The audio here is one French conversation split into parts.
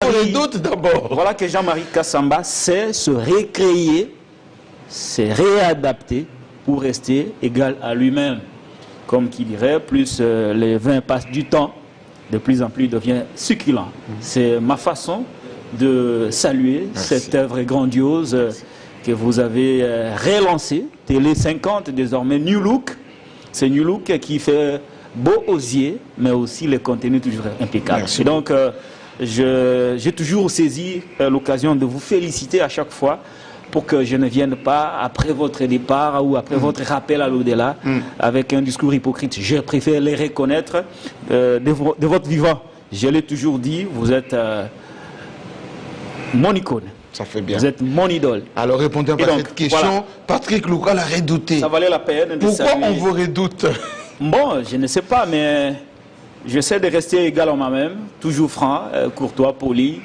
redoute d'abord. Voilà que Jean-Marie Kassamba sait se récréer, se réadapter pour rester égal à lui-même. Comme qui dirait, plus les vins passent du temps, de plus en plus il devient succulent. C'est ma façon de saluer cette œuvre grandiose que vous avez relancée. Télé 50, désormais New Look. C'est New Look qui fait beau aux yeux, mais aussi les contenus toujours impeccables. Et donc, j'ai toujours saisi l'occasion de vous féliciter à chaque fois pour que je ne vienne pas après votre départ ou après votre rappel à l'au-delà avec un discours hypocrite. Je préfère les reconnaître de votre vivant. Je l'ai toujours dit, vous êtes mon icône. Ça fait bien. Vous êtes mon idole. Alors répondez à cette question. Voilà. Patrick Louka l'a redouté. Ça valait la peine de Pourquoi on vous redoute? Bon, je ne sais pas, mais j'essaie de rester égal en moi-même, toujours franc, courtois, poli,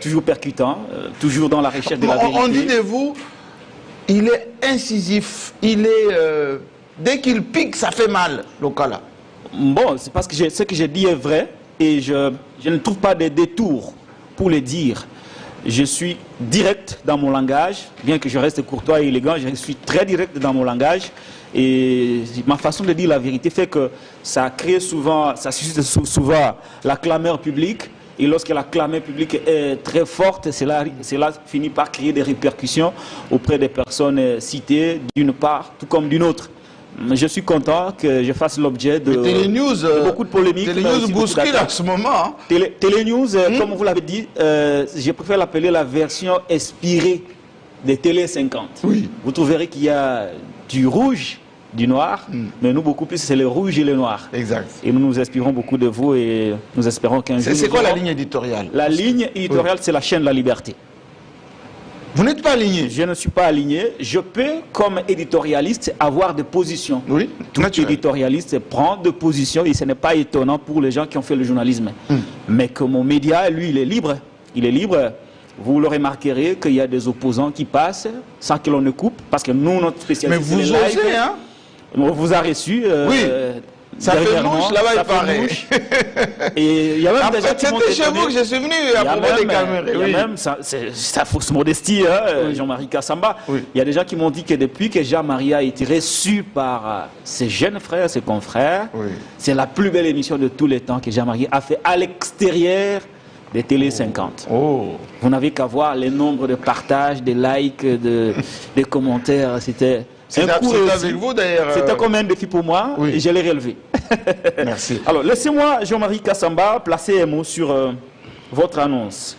toujours percutant, toujours dans la recherche de la vérité. On dit de vous, il est incisif, il est... dès qu'il pique, ça fait mal, Lokala. Bon, c'est parce que ce que j'ai dit est vrai et je ne trouve pas de détours pour le dire. Je suis direct dans mon langage, bien que je reste courtois et élégant, je suis très direct dans mon langage. Et ma façon de dire la vérité fait que ça crée souvent, ça suscite souvent la clameur publique. Et lorsque la clameur publique est très forte, cela finit par créer des répercussions auprès des personnes citées d'une part, tout comme d'une autre. Je suis content que je fasse l'objet de beaucoup de polémiques. Télénews bouscule en ce moment. Hein. Télénews, comme vous l'avez dit, je préfère l'appeler la version inspirée des Télé 50. Oui. Vous trouverez qu'il y a du rouge, du noir, mais nous beaucoup plus c'est le rouge et le noir. Exact. Et nous nous inspirons beaucoup de vous et nous espérons qu'un jour... C'est quoi la ligne éditoriale? La ligne éditoriale, c'est la chaîne de la liberté. Vous n'êtes pas aligné? Je ne suis pas aligné. Je peux, comme éditorialiste, avoir des positions. Oui, tout éditorialiste prend des positions et ce n'est pas étonnant pour les gens qui ont fait le journalisme. Mais que mon média, lui, il est libre. Il est libre. Vous le remarquerez qu'il y a des opposants qui passent sans que l'on ne coupe, parce que nous, notre spécialité... Mais vous osez, hein? On vous a reçu. Oui. Ça fait mouche, là-bas il paraît. Et il y a même des gens qui m'ont étonné. C'était chez vous que je suis venu à propos des caméras. Il y a même, c'est fausse modestie, hein, Jean-Marie Kassamba. Il y a des gens qui m'ont dit que depuis que Jean-Marie a été reçu par ses jeunes frères, ses confrères, c'est la plus belle émission de tous les temps que Jean-Marie a fait à l'extérieur des Télé 50. Vous n'avez qu'à voir les nombres de partages, de likes, de commentaires. C'était... C'était avec vous d'ailleurs. C'était comme un défi pour moi et je l'ai relevé. Merci. Alors, laissez-moi, Jean-Marie Kassamba, placer un mot sur votre annonce.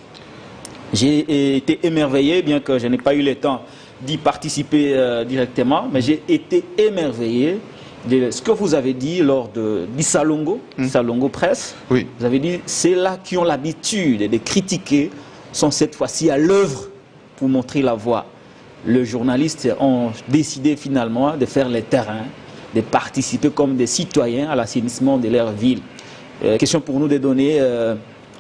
J'ai été émerveillé, bien que je n'ai pas eu le temps d'y participer directement, mais j'ai été émerveillé de ce que vous avez dit lors du Salongo, Salongo Presse. Vous avez dit, c'est là qui ont l'habitude de critiquer, sont cette fois-ci à l'œuvre pour montrer la voie. Les journalistes ont décidé finalement de faire le terrain, de participer comme des citoyens à l'assainissement de leur ville. Question pour nous de donner,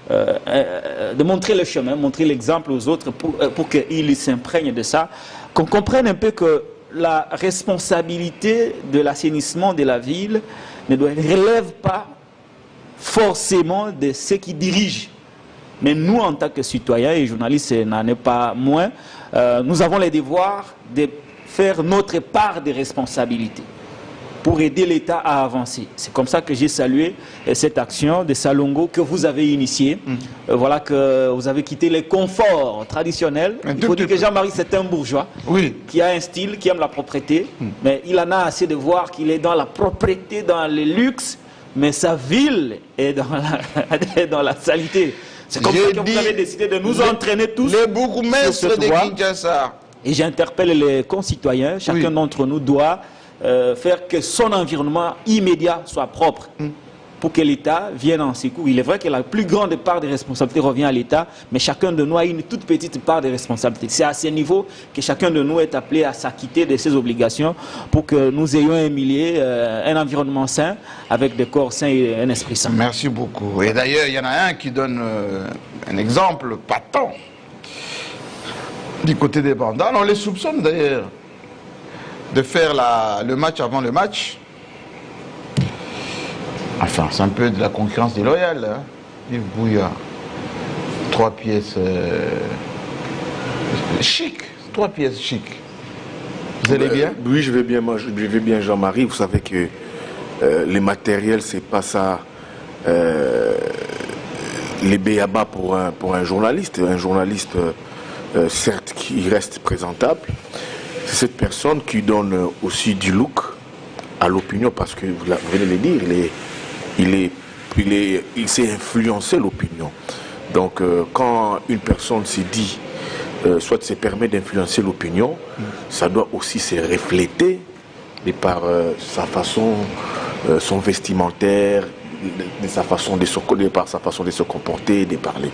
de montrer le chemin, montrer l'exemple aux autres pour qu'ils s'imprègnent de ça, qu'on comprenne un peu que la responsabilité de l'assainissement de la ville ne relève pas forcément de ceux qui dirigent. Mais nous, en tant que citoyens et journalistes, n'en est pas moins, nous avons le devoir de faire notre part de responsabilité pour aider l'État à avancer. C'est comme ça que j'ai salué cette action de Salongo que vous avez initiée. Voilà que vous avez quitté les conforts traditionnels. Il faut dire que Jean-Marie, c'est un bourgeois qui a un style, qui aime la propreté, mais il en a assez de voir qu'il est dans la propreté, dans le luxe, mais sa ville est dans la salité. C'est comme ça que vous avez décidé de nous entraîner tous. Les bourgmestres de Kinshasa. Et j'interpelle les concitoyens. Chacun d'entre nous doit faire que son environnement immédiat soit propre pour que l'État vienne en secours. Il est vrai que la plus grande part des responsabilités revient à l'État, mais chacun de nous a une toute petite part de responsabilité. C'est à ce niveau que chacun de nous est appelé à s'acquitter de ses obligations pour que nous ayons un environnement sain, avec des corps sains et un esprit sain. Merci beaucoup. Et d'ailleurs, il y en a un qui donne un exemple patent du côté des bandits. On les soupçonne d'ailleurs de faire le match avant le match. Enfin, c'est un peu de la concurrence déloyale, hein. 3 pièces chic. 3 pièces chic. Vous allez bien? Oui, je vais bien, moi, je vais bien, Jean-Marie. Vous savez que les matériels, c'est pas ça. Les béabas pour un journaliste. Un journaliste, certes, qui reste présentable. C'est cette personne qui donne aussi du look à l'opinion, parce que vous venez de le dire, il s'est influencé l'opinion. Donc, quand une personne s'est dit, soit se permet d'influencer l'opinion, ça doit aussi se refléter par sa façon, son vestimentaire, de sa façon de se connaître, par sa façon de se comporter, de parler.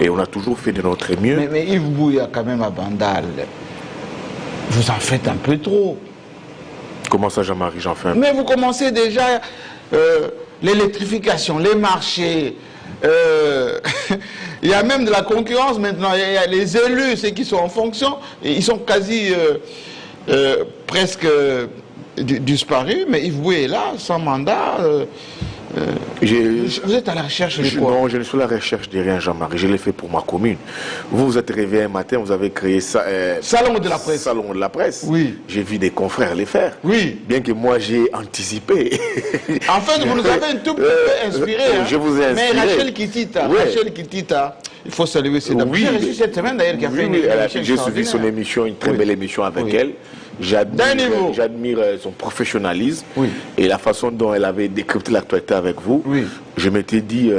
Et on a toujours fait de notre mieux. Mais Yves Bouya, quand même, à Bandal, vous en faites un peu trop. Comment ça, Jean-Marie, j'en fais un peu? Mais vous commencez déjà l'électrification, les marchés. Il y a même de la concurrence maintenant. Il y a les élus, ceux qui sont en fonction, ils sont quasi presque disparus. Mais Yves Bouya est là, sans mandat. Vous êtes à la recherche de quoi? Non, je ne suis à la recherche de rien, Jean-Marie. Je l'ai fait pour ma commune. Vous vous êtes réveillé un matin, vous avez créé ça. Salon de la presse. Salon de la presse. Oui. J'ai vu des confrères les faire. Oui. Bien que moi, j'ai anticipé. En fait, vous nous avez un tout petit peu inspiré. Je vous ai inspiré. Mais Rachel Kitita, Oui. Rachel Kitita, il faut saluer ses dames. J'ai reçu cette semaine d'ailleurs qui a fait une émission. J'ai suivi son émission, une très belle émission avec elle. J'admire son professionnalisme et la façon dont elle avait décrypté l'actualité avec vous. Oui. Je m'étais dit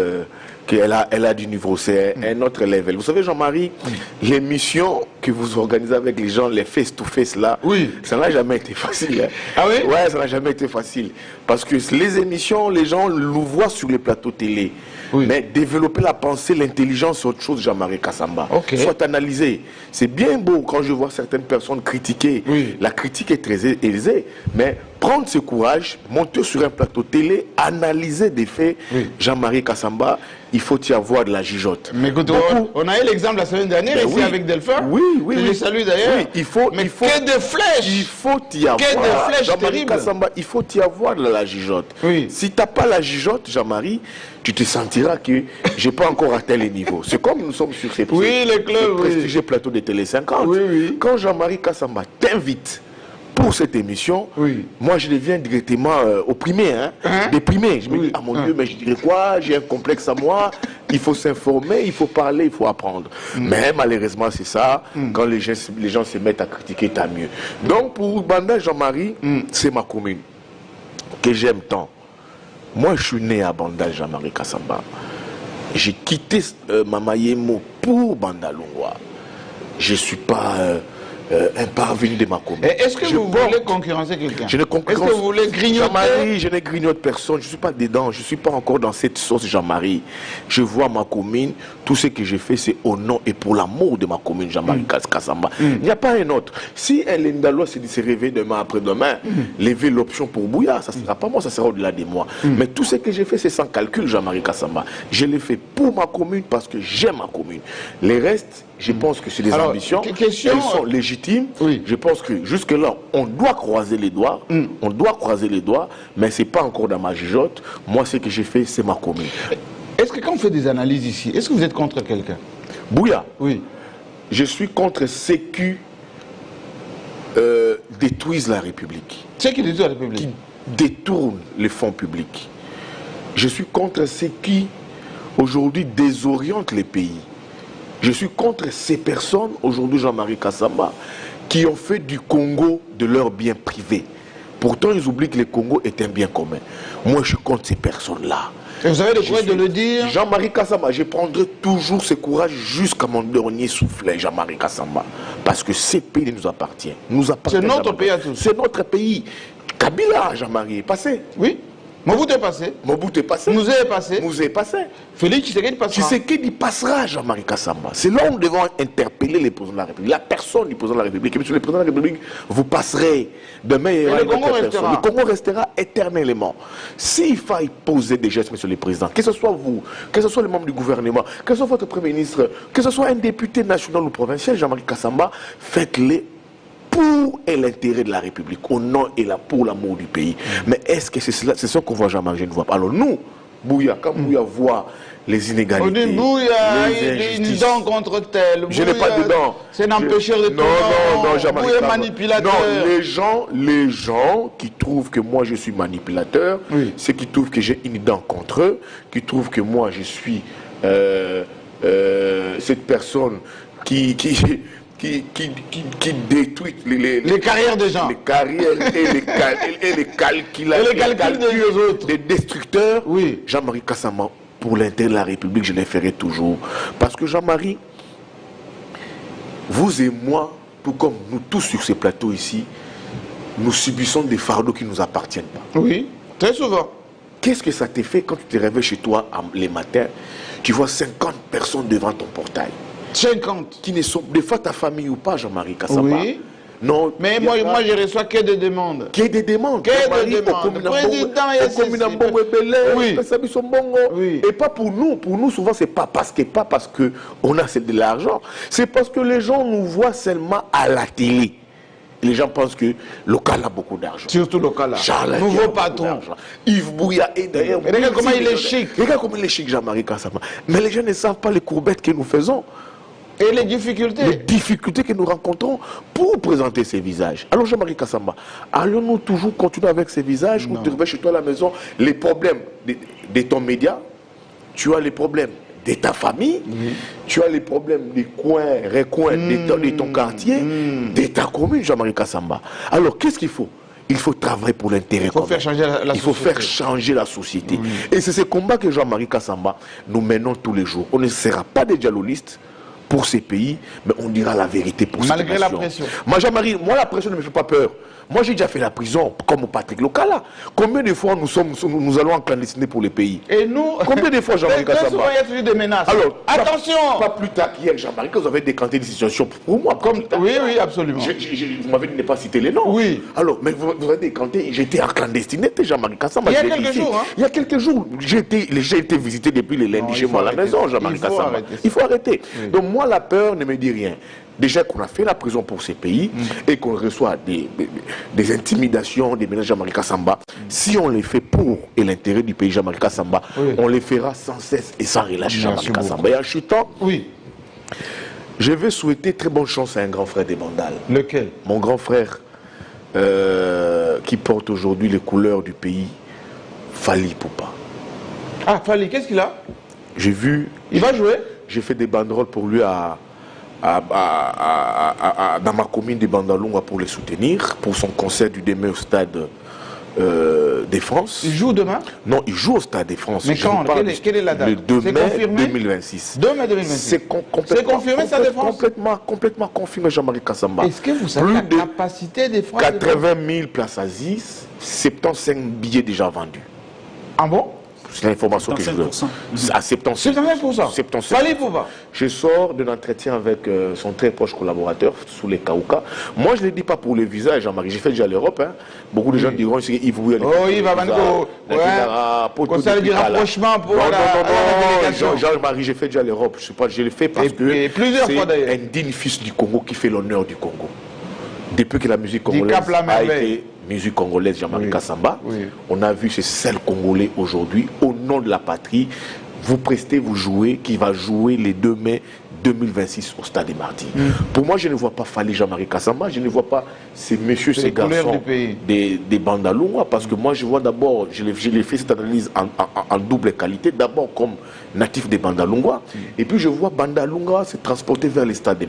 qu'elle a du niveau, c'est un autre level. Vous savez, Jean-Marie, l'émission que vous organisez avec les gens, les face-to-face là, ça n'a jamais été facile. Hein. Ah oui? Ouais, ça n'a jamais été facile. Parce que les émissions, les gens le voient sur les plateaux télé. Mais développer la pensée, l'intelligence, c'est autre chose, Jean-Marie Kassamba. Soit analysé. C'est bien beau quand je vois certaines personnes critiquer. La critique est très aisée, mais prendre ce courage, monter sur un plateau télé, analyser des faits, Jean-Marie Kassamba, il faut y avoir de la jugeote. Mais écoute, on a eu l'exemple la semaine dernière ici avec Delphin. Oui. Je les salue d'ailleurs. Il faut que de flèches. Il faut y avoir. Que de flèches terribles. Kassamba, il faut y avoir de la jugeote. Si tu n'as pas la jugeote, Jean-Marie, tu te sentiras que je n'ai pas encore atteint les niveaux. C'est comme nous sommes sur ces les clubs, prestigieux plateaux de Télé 50. Quand Jean-Marie Kassamba t'invite pour cette émission, moi je deviens directement opprimé, déprimé. Je me dis, ah mon Dieu, mais je dirais quoi? J'ai un complexe à moi, il faut s'informer, il faut parler, il faut apprendre. Mais malheureusement c'est ça, quand les gens se mettent à critiquer, tant mieux. Donc pour Bandal Jean-Marie, c'est ma commune, que j'aime tant. Moi je suis né à Bandal Jean-Marie Kassamba. J'ai quitté Mamayemo pour Bandalungwa. Je ne suis pas... un parvenu de ma commune. Est-ce que vous voulez concurrencer quelqu'un? Je ne concurrence. Est-ce que vous voulez grignoter? Jean-Marie, je ne grignote personne. Je ne suis pas dedans. Je ne suis pas encore dans cette sauce, Jean-Marie. Je vois ma commune. Tout ce que j'ai fait, c'est au nom et pour l'amour de ma commune, Jean-Marie Kassamba. Il n'y a pas un autre. Si un Lendalois se dit se réveiller demain après-demain, lever l'option pour Bouya, ça ne sera pas moi, ça sera au-delà de moi. Mais tout ce que j'ai fait, c'est sans calcul, Jean-Marie Kassamba. Je l'ai fait pour ma commune parce que j'aime ma commune. Les restes, je pense que c'est des ambitions. Elles sont légitimes. Je pense que jusque-là, on doit croiser les doigts. On doit croiser les doigts, mais ce n'est pas encore dans ma jugeote. Moi, ce que j'ai fait, c'est ma commune. Est-ce que quand on fait des analyses ici, est-ce que vous êtes contre quelqu'un? Bouya. Oui. Je suis contre ceux qui détruisent la République. Ceux qui détruisent la République? Qui détournent les fonds publics. Je suis contre ceux qui, aujourd'hui, désorientent les pays. Je suis contre ces personnes, aujourd'hui Jean-Marie Kassamba, qui ont fait du Congo de leur bien privé. Pourtant, ils oublient que le Congo est un bien commun. Moi, je suis contre ces personnes-là. Et vous avez le courage de le dire? Jean-Marie Kassamba, je prendrai toujours ce courage jusqu'à mon dernier soufflet, Jean-Marie Kassamba. Parce que ce pays nous appartient. C'est notre pays à tous. C'est notre pays. Kabila, Jean-Marie, est passé. Oui. Mobutu est passé. Mobutu est passé. Mouzé est passé. Mouzé est passé. Félix Tshisekedi passera. Tshisekedi passera, Jean-Marie Kassamba. C'est là où nous devons interpeller les présidents de la République. La personne du président de la République. Et monsieur le président de la République, vous passerez. Demain, il y aura le Congo restera. Le Congo restera éternellement. S'il faille poser des gestes, monsieur le président, que ce soit vous, que ce soit les membres du gouvernement, que ce soit votre premier ministre, que ce soit un député national ou provincial, Jean-Marie Kassamba, faites-les pour l'intérêt de la République, au nom et pour l'amour du pays. Mais est-ce que c'est ce qu'on voit, Jean-Marie? Je ne vois pas. Alors nous, Bouya, quand Bouya voit les inégalités. Au début, il y a une dent contre tel. Je n'ai pas de dents. C'est un empêcheur de tout. Non, jamais. Vous êtes manipulateur. Non, les gens qui trouvent que moi je suis manipulateur, c'est qui trouvent que j'ai une dent contre eux, qui trouvent que moi je suis cette personne qui détruit les carrières des gens. Les carrières et les calculs des autres. Des destructeurs. Oui. Jean-Marie Kassama, pour l'intérêt de la République, je les ferai toujours. Parce que Jean-Marie, vous et moi, tout comme nous tous sur ces plateaux ici, nous subissons des fardeaux qui ne nous appartiennent pas. Oui, très souvent. Qu'est-ce que ça te fait quand tu te réveilles chez toi les matins, tu vois 50 personnes devant ton portail? 50. Qui ne sont des fois ta famille ou pas, Jean-Marie Kassama. Oui. Non. Mais moi, je reçois que des demandes. Que des demandes. Que des demandes. Oui. Et pas pour nous. Pour nous, souvent, c'est pas parce que on a de l'argent. C'est parce que les gens nous voient seulement à la télé. Les gens pensent que local a beaucoup d'argent. Surtout local là. Nouveau patron. Yves Bouya et d'ailleurs. Regarde comment il est chic. Regarde comment il est chic, Jean-Marie Kassama. Mais les gens ne savent pas les courbettes que nous faisons. Et les difficultés. Les difficultés que nous rencontrons pour présenter ces visages. Alors Jean-Marie Kassama, allons-nous toujours continuer avec ces visages ou tu reviens chez toi à la maison, les problèmes de ton média, tu as les problèmes de ta famille, tu as les problèmes des coins, recoins de ton quartier, de ta commune, Jean-Marie Kassama. Alors qu'est-ce qu'il faut? Il faut travailler pour l'intérêt commun. Il faut faire changer la société. Et c'est ce combat que Jean-Marie Kassama nous menons tous les jours. On ne sera pas des dialoguistes pour ces pays, mais on dira la vérité pour ces nations. Malgré la pression. Moi, Jean-Marie, la pression ne me fait pas peur. Moi, j'ai déjà fait la prison, comme au Patrick Locala. Combien de fois nous allons en clandestiné pour les pays? Et nous, combien de fois, Jean-Marie Kassama? souvent, il y a toujours des menaces. Alors, attention! Pas plus tard qu'hier, Jean-Marie, que vous avez décanté des situations pour moi. Oui, absolument. Vous m'avez dit de ne pas citer les noms. Oui. Alors, mais vous avez décanté, j'étais en clandestiné, Jean-Marie Kassama. Il y a quelques jours, hein? Il y a quelques jours, j'ai été visité depuis les lundis chez moi à la maison, Jean-Marie Kassama. Il faut arrêter. Donc, moi, la peur ne me dit rien. Déjà qu'on a fait la prison pour ces pays et qu'on reçoit des intimidations, des menaces Jean-Marie Kassama, si on les fait pour et l'intérêt du pays Jean-Marie Kassama, on les fera sans cesse et sans relâche Jean-Marie Kassama. Et en chutant, je vais souhaiter très bonne chance à un grand frère des Bandal. Lequel? Mon grand frère qui porte aujourd'hui les couleurs du pays, Fally Ipupa. Ah, Fally, qu'est-ce qu'il a? J'ai vu... Il va jouer? J'ai fait des banderoles pour lui dans ma commune de Bandalunga pour les soutenir, pour son concert du demain au stade des France. Il joue demain? Non, il joue au stade des France. Mais quand? Quelle est la date? Le 2 mai 2026. 2 mai 2026. C'est confirmé, ça, défense? Complètement confirmé, Jean-Marie Kassama. Est-ce que vous savez la capacité des France? 80 000 places assises, 75 billets déjà vendus. Ah bon? C'est l'information que je veux. À 75%. 75%. Fally Ipupa. Je sors d'un entretien avec son très proche collaborateur sous les Kaouka. Moi, je ne le dis pas pour le visa, Jean-Marie. J'ai fait déjà l'Europe. Hein. Beaucoup de gens diront qu'il faut y aller. Oh, il va venir. Pour ça, du rapprochement pour la délégation. Jean-Marie, j'ai fait déjà l'Europe. Je l'ai fait parce que c'est un digne fils du Congo qui fait l'honneur du Congo. Depuis que la musique congolaise a été musique congolaise, Jean-Marie Kassama, on a vu ces seuls Congolais aujourd'hui, au nom de la patrie, vous prestez, vous jouez, qui va jouer les 2 mai 2026 au Stade des Martyrs. Pour moi, je ne vois pas Fally Jean-Marie Kassama, je ne vois pas ces messieurs, ces garçons des Bandalunga, parce que moi, je vois d'abord, je l'ai fait cette analyse en double qualité, d'abord comme natif des Bandalunga, et puis je vois Bandalunga se transporter vers les stades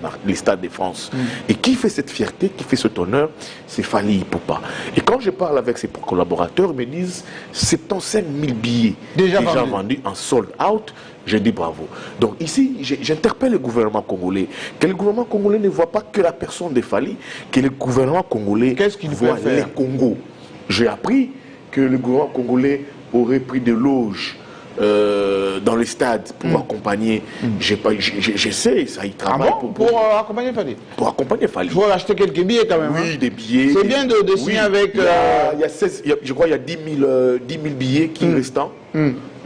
de France. Et qui fait cette fierté, qui fait cet honneur, c'est Fally Ipupa. Et quand je parle avec ses collaborateurs, ils me disent 75 000 billets déjà vendus en sold out. Je dis bravo. Donc ici, j'interpelle le gouvernement congolais. Que le gouvernement congolais ne voit pas que la personne de Fally, que le gouvernement congolais voit les Congos. J'ai appris que le gouvernement congolais aurait pris des loges dans les stades pour accompagner. Je sais, ça y travaille. Ah bon, pour accompagner Fally? Pour accompagner Fally. Il faut acheter quelques billets quand même. Oui, des billets. C'est bien de signer avec... je crois qu'il y a 10 000 billets qui restent.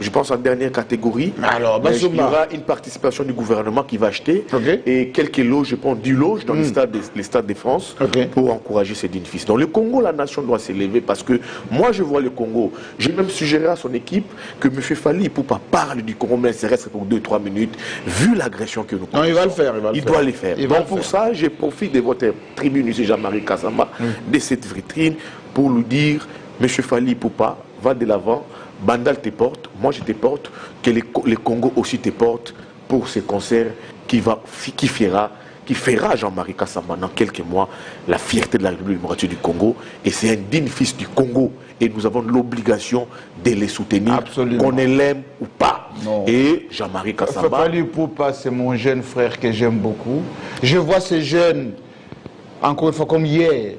je pense en dernière catégorie. Alors, il y aura une participation du gouvernement qui va acheter et quelques loges, je pense 10 loges dans les stades de France pour encourager ces dignes fils. Donc le Congo, la nation doit s'élever parce que moi je vois le Congo. J'ai même suggéré à son équipe que M. Fally Ipupa parle du Congo, mais ça reste pour 2-3 minutes, vu l'agression que nous connaissons. Non, il va le faire. Il doit le faire. Donc pour ça, je profite de votre tribune, M. Jean-Marie Kasamba, de cette vitrine, pour lui dire, M. Fally Ipupa, va de l'avant, Bandal te porte, moi je te porte, que le Congo aussi te porte pour ce concert qui fera Jean-Marie Kasamba dans quelques mois la fierté de la République démocratique du Congo. Et c'est un digne fils du Congo. Et nous avons l'obligation de les soutenir, qu'on l'aime ou pas. Non. Et Jean-Marie Kasamba... Fally Ipupa, c'est mon jeune frère que j'aime beaucoup. Je vois ces jeunes, encore une fois comme hier,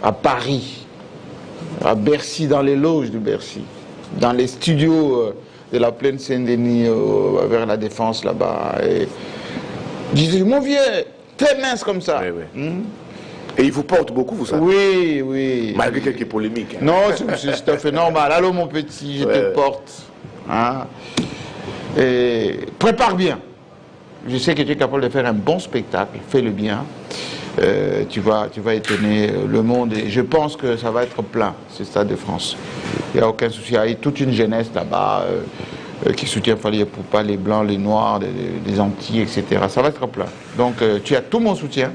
à Paris, à Bercy, dans les loges de Bercy, dans les studios de la plaine Saint-Denis, vers la Défense là-bas. Je disais, mon vieux, très mince comme ça. Oui, oui. Et il vous porte beaucoup, vous savez. Oui, oui. Malgré quelques polémiques. Hein. Non, c'est tout à fait normal. Allô, mon petit, je te porte. Hein? Et prépare bien. Je sais que tu es capable de faire un bon spectacle. Fais-le bien. Tu vas étonner le monde et je pense que ça va être plein, ce Stade de France. Il n'y a aucun souci. Il y a toute une jeunesse là-bas qui soutient Fally Ipupa, les Blancs, les Noirs, les Antilles, etc. Ça va être plein. Donc tu as tout mon soutien.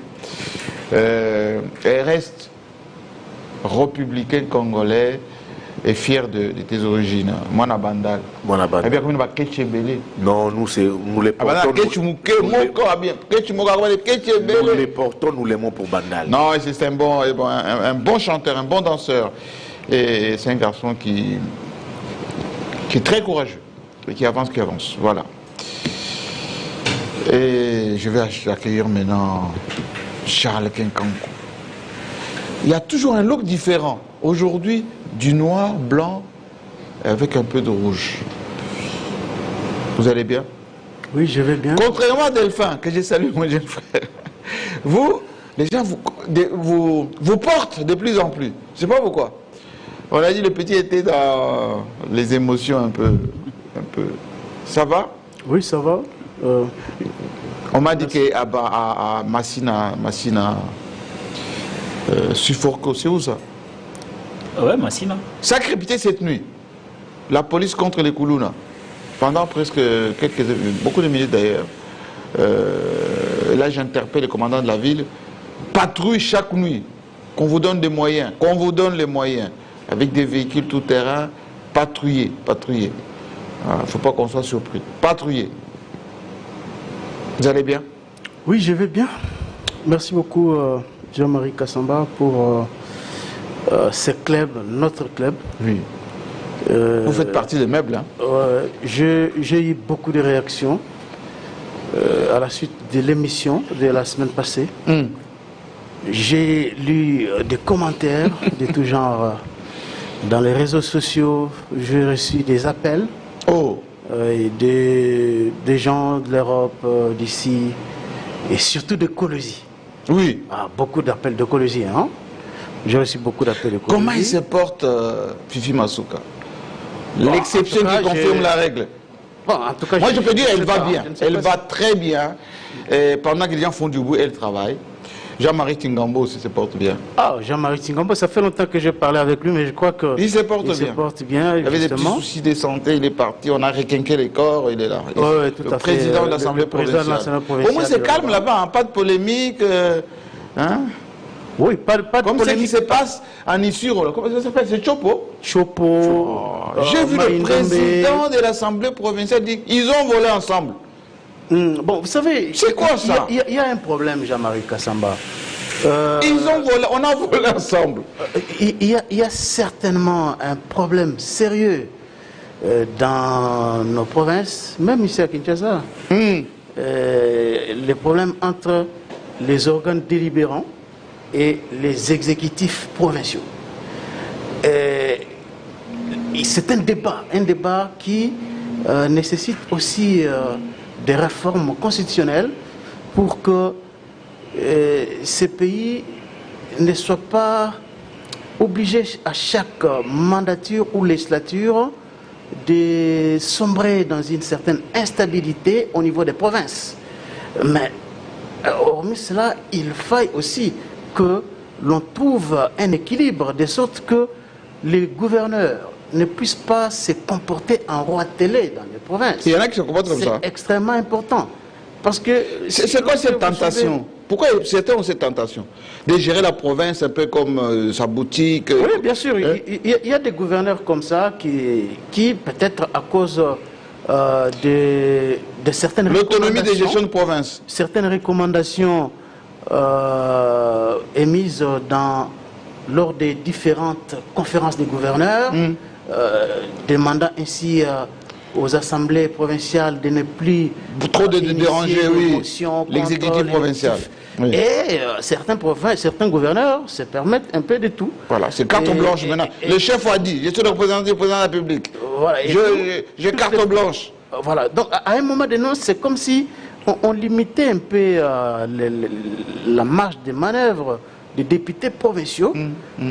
Et reste républicain congolais et fier de tes origines. Mwana Bandal. Mwana Bandal. Eh bien, comme nous non, nous les portons. Nous les portons, nous l'aimons pour Bandal. Non, c'est un bon chanteur, un bon danseur. Et c'est un garçon qui est très courageux et qui avance. Voilà. Et je vais accueillir maintenant Charles Kinkankou. Il y a toujours un look différent. Aujourd'hui, du noir, blanc, avec un peu de rouge. Vous allez bien? Oui, je vais bien. Contrairement à Delphin, que j'ai salué, mon jeune frère, vous, les gens vous portent de plus en plus. Je ne sais pas pourquoi. On a dit le petit était dans les émotions un peu. Ça va? Oui, ça va. On m'a dit qu'à Massina, Suforco, c'est où ça? Ouais, Massina. Ça a crépité cette nuit. La police contre les Koulouna. Pendant presque beaucoup de minutes d'ailleurs. Là, j'interpelle le commandant de la ville. Patrouille chaque nuit. Qu'on vous donne des moyens. Qu'on vous donne les moyens. Avec des véhicules tout-terrain. Patrouiller. Il ne faut pas qu'on soit surpris. Patrouiller. Vous allez bien? Oui, je vais bien. Merci beaucoup, Jean-Marie Kasamba, pour ce club, notre club. Oui. Vous faites partie des meubles. Hein? J'ai eu beaucoup de réactions à la suite de l'émission de la semaine passée. J'ai lu des commentaires de tout genre dans les réseaux sociaux. J'ai reçu des appels des gens de l'Europe, d'ici, et surtout de Colosie. Oui. Beaucoup d'appels de Colosie. Hein? J'ai reçu beaucoup d'appels de Colosie. Comment il se porte, Fifi Masuka? L'exception qui confirme la règle. Bon, en tout cas, moi, je peux dire qu'elle va bien. Elle va très bien. Et pendant que les gens font du bout, elle travaille. Jean-Marie Tingambo aussi se porte bien. Jean-Marie Tingambo, ça fait longtemps que j'ai parlé avec lui, mais je crois qu'il se porte bien. Il avait des petits soucis de santé, il est parti, on a requinqué les corps, il est là. Oui, tout à fait. Président de l'Assemblée provinciale. Au moins, c'est calme là-bas, hein, pas de polémique. Hein? Oui, pas de comme polémique. ce qui se passe en Issuro. Comment ça s'appelle? C'est Chopo. J'ai vu le président de l'Assemblée provinciale dire ils ont volé ensemble. Bon, vous savez, c'est quoi ça? Il y a un problème, Jean-Marie Kasamba. Ils ont volé, on a volé ensemble. Il y a certainement un problème sérieux dans nos provinces, même ici à Kinshasa. Les problèmes entre les organes délibérants et les exécutifs provinciaux. C'est un débat qui nécessite aussi des réformes constitutionnelles pour que ces pays ne soient pas obligés à chaque mandature ou législature de sombrer dans une certaine instabilité au niveau des provinces. Mais hormis cela, il faille aussi que l'on trouve un équilibre de sorte que les gouverneurs ne puissent pas se comporter en roi télé dans les provinces. Il y en a qui se comportent comme ça. C'est extrêmement important. Parce que... C'est quoi cette tentation? Pourquoi certains ont cette tentation de gérer la province un peu comme sa boutique? Oui, bien sûr. Il y a des gouverneurs comme ça qui peut-être à cause de certaines l'autonomie de gestion de province. Certaines recommandations émises lors des différentes conférences des gouverneurs, demandant ainsi aux assemblées provinciales de ne plus trop de déranger l'exécutif provincial. Oui. Et certains gouverneurs se permettent un peu de tout. Voilà, c'est carte blanche maintenant. Le chef a dit, je suis le représentant du président de la République. Voilà, j'ai carte blanche. Voilà, donc à un moment donné, c'est comme si on limitait un peu la marge de manœuvre des députés provinciaux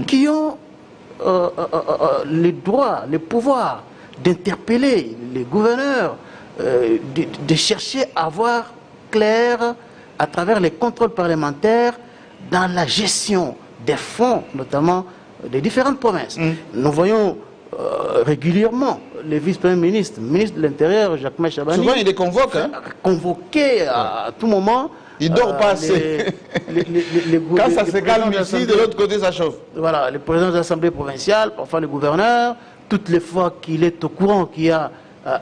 qui ont le droit, le pouvoir d'interpeller les gouverneurs, de chercher à voir clair à travers les contrôles parlementaires dans la gestion des fonds, notamment des différentes provinces. Nous voyons régulièrement les vice-premiers ministres, ministre de l'Intérieur, Jacques Chabani. Souvent, il les convoque. Convoqué à tout moment. Il dort pas assez. Quand ça se calme ici, de l'autre côté, ça chauffe. Voilà, le président de l'Assemblée provinciale, parfois le gouverneur, toutes les fois qu'il est au courant qu'il y a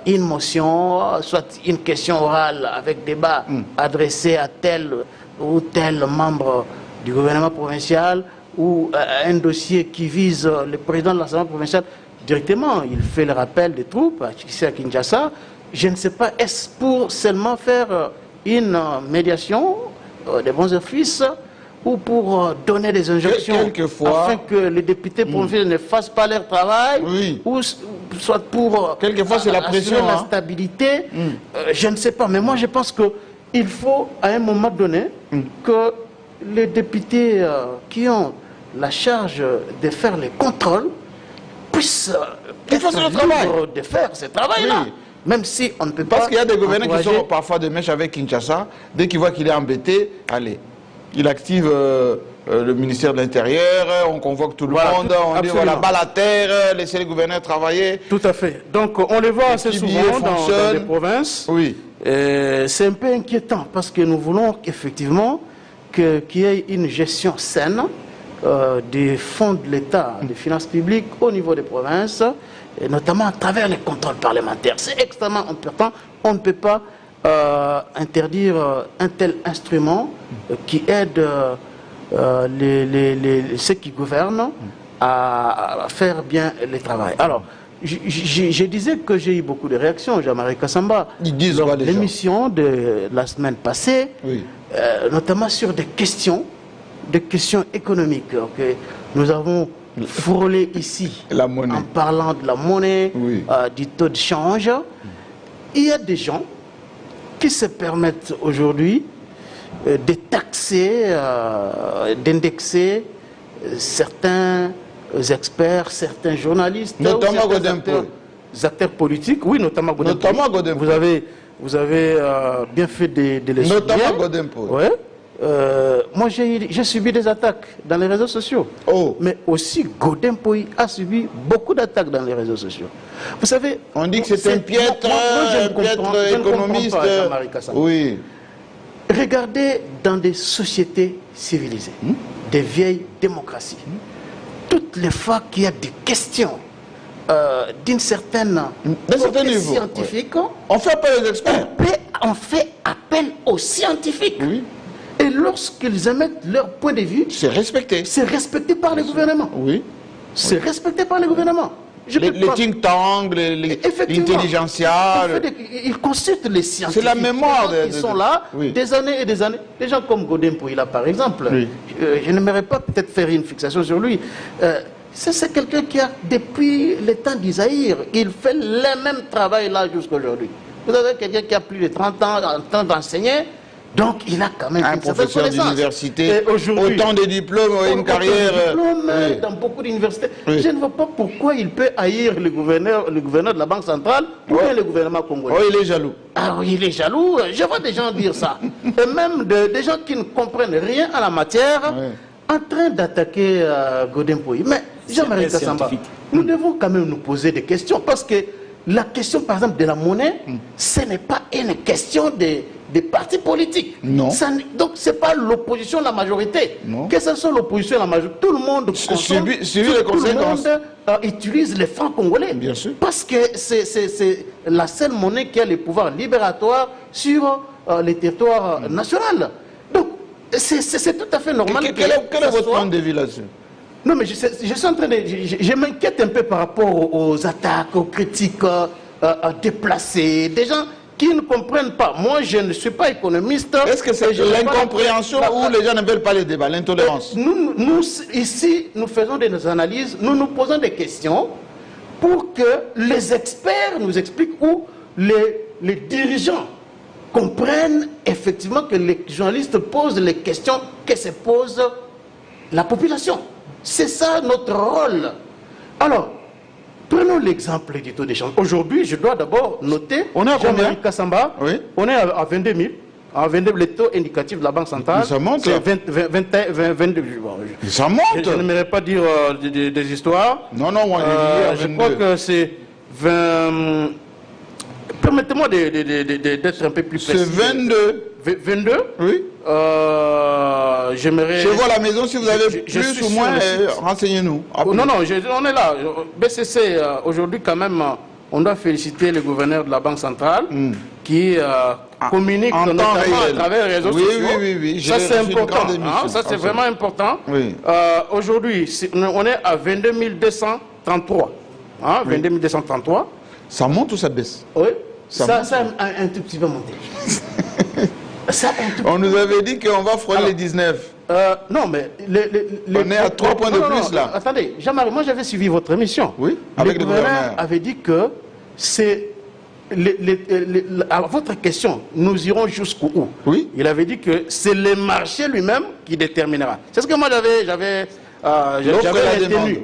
une motion, soit une question orale avec débat adressée à tel ou tel membre du gouvernement provincial, ou un dossier qui vise le président de l'Assemblée provinciale, directement, il fait le rappel des troupes ici à Kinshasa. Je ne sais pas, est-ce pour seulement faire une médiation des bons offices ou pour donner des injonctions afin que les députés provinciaux ne fassent pas leur travail, ou soit pour quelquefois c'est la pression, la stabilité, je ne sais pas, mais moi je pense qu'il faut à un moment donné que les députés qui ont la charge de faire les contrôles puissent être libres de faire ce travail-là. Oui. Même si on ne peut pas... Parce qu'il y a des gouverneurs qui sont parfois de mèche avec Kinshasa. Dès qu'ils voient qu'il est embêté, allez, il active le ministère de l'Intérieur, on convoque tout le monde, on dit voilà, balle à terre, laissez les gouverneurs travailler. Tout à fait. Donc on les voit assez souvent dans les provinces. Oui. C'est un peu inquiétant parce que nous voulons effectivement qu'il y ait une gestion saine des fonds de l'État, des finances publiques au niveau des provinces, et notamment à travers les contrôles parlementaires. C'est extrêmement important. On ne peut pas interdire un tel instrument qui aide ceux qui gouvernent à faire bien le travail. Alors, je disais que j'ai eu beaucoup de réactions, Jean-Marie Kassamba, lors de l'émission de la semaine passée, notamment sur des questions économiques que nous avons frôlé ici, en parlant de la monnaie, du taux de change. Il y a des gens qui se permettent aujourd'hui de taxer, d'indexer certains experts, certains journalistes, notamment des acteurs politiques, oui, notamment Godempo. Vous avez bien fait de les souligner. Notamment Godempo. Ouais. Moi, j'ai subi des attaques dans les réseaux sociaux. Mais aussi, Godempo a subi beaucoup d'attaques dans les réseaux sociaux. Vous savez... On dit que c'est un piètre économiste. Oui. Regardez dans des sociétés civilisées, des vieilles démocraties, toutes les fois qu'il y a des questions d'un certain niveau scientifique, on fait appel aux experts. On fait appel aux scientifiques. Oui. Et lorsqu'ils émettent leur point de vue, c'est respecté. C'est respecté par les gouvernements. Oui. C'est respecté par les gouvernements. Les think tanks, l'intelligentsia. Ils consultent les scientifiques. C'est la mémoire qui sont là des années et des années. Des gens comme Godempo, par exemple. Je n'aimerais pas peut-être faire une fixation sur lui. C'est quelqu'un qui a, depuis le temps d'Isaïr, il fait le même travail là jusqu'à aujourd'hui. Vous avez quelqu'un qui a plus de 30 ans en train d'enseigner. Donc, il a quand même un professeur d'université, autant de diplômes, une carrière. Dans beaucoup d'universités. Oui. Je ne vois pas pourquoi il peut haïr le gouverneur de la Banque centrale ou bien le gouvernement congolais. Oh, il est jaloux. Ah oui, il est jaloux. Je vois des gens dire ça. Et même des gens qui ne comprennent rien à la matière en train d'attaquer Godin Pouy. Mais Jean-Marie Kassamba, nous devons quand même nous poser des questions parce que la question, par exemple, de la monnaie, ce n'est pas une question des partis politiques. Non. Donc, ce n'est pas l'opposition, la majorité. Non. Que ce soit l'opposition, la majorité, tout le monde utilise les francs congolais. Bien sûr. Parce que c'est la seule monnaie qui a le pouvoir libératoire sur les territoires nationaux. Donc, c'est tout à fait normal. Quel est votre point de vue là-dessus? Non, mais je suis en train de... Je m'inquiète un peu par rapport aux attaques, aux critiques déplacées, des gens qui ne comprennent pas. Moi, je ne suis pas économiste. Est-ce que c'est l'incompréhension ou les gens ne veulent pas les débats, l'intolérance? Nous, ici, nous faisons des analyses, nous nous posons des questions pour que les experts nous expliquent ou les dirigeants comprennent effectivement que les journalistes posent les questions que se pose la population. C'est ça notre rôle. Alors, prenons l'exemple du taux d'échange. Aujourd'hui, je dois d'abord noter, on est à combien? Kassamba, oui. On est à 22 000. À 22 000, le taux indicatif de la Banque centrale. Ça monte. C'est 22 000. Bon, ça monte. Je n'aimerais pas dire des histoires. Non, non, moi, je crois que c'est 20... Permettez-moi d'être un peu plus précis. C'est 22. 22? Oui. J'aimerais... Je vois à la maison, si vous avez plus ou moins, renseignez-nous. Non, non, on est là. BCC, aujourd'hui, quand même, on doit féliciter le gouverneur de la Banque centrale qui communique notamment à travers les réseaux sociaux. Oui. Ça, c'est important. Ça, c'est vraiment important. Oui. Aujourd'hui, on est à 22 233. 22 233. Ça monte ou ça baisse? Oui. Ça a un tout petit peu monté. On nous avait dit qu'on va frôler les 19. Non, mais... on est à 3 points de plus là. Attendez, Jean-Marie, moi j'avais suivi votre émission. Oui, avec le gouverneur. Avait dit que c'est... à votre question, nous irons jusqu'au où? Oui. Il avait dit que c'est le marché lui-même qui déterminera. C'est ce que moi j'avais retenu.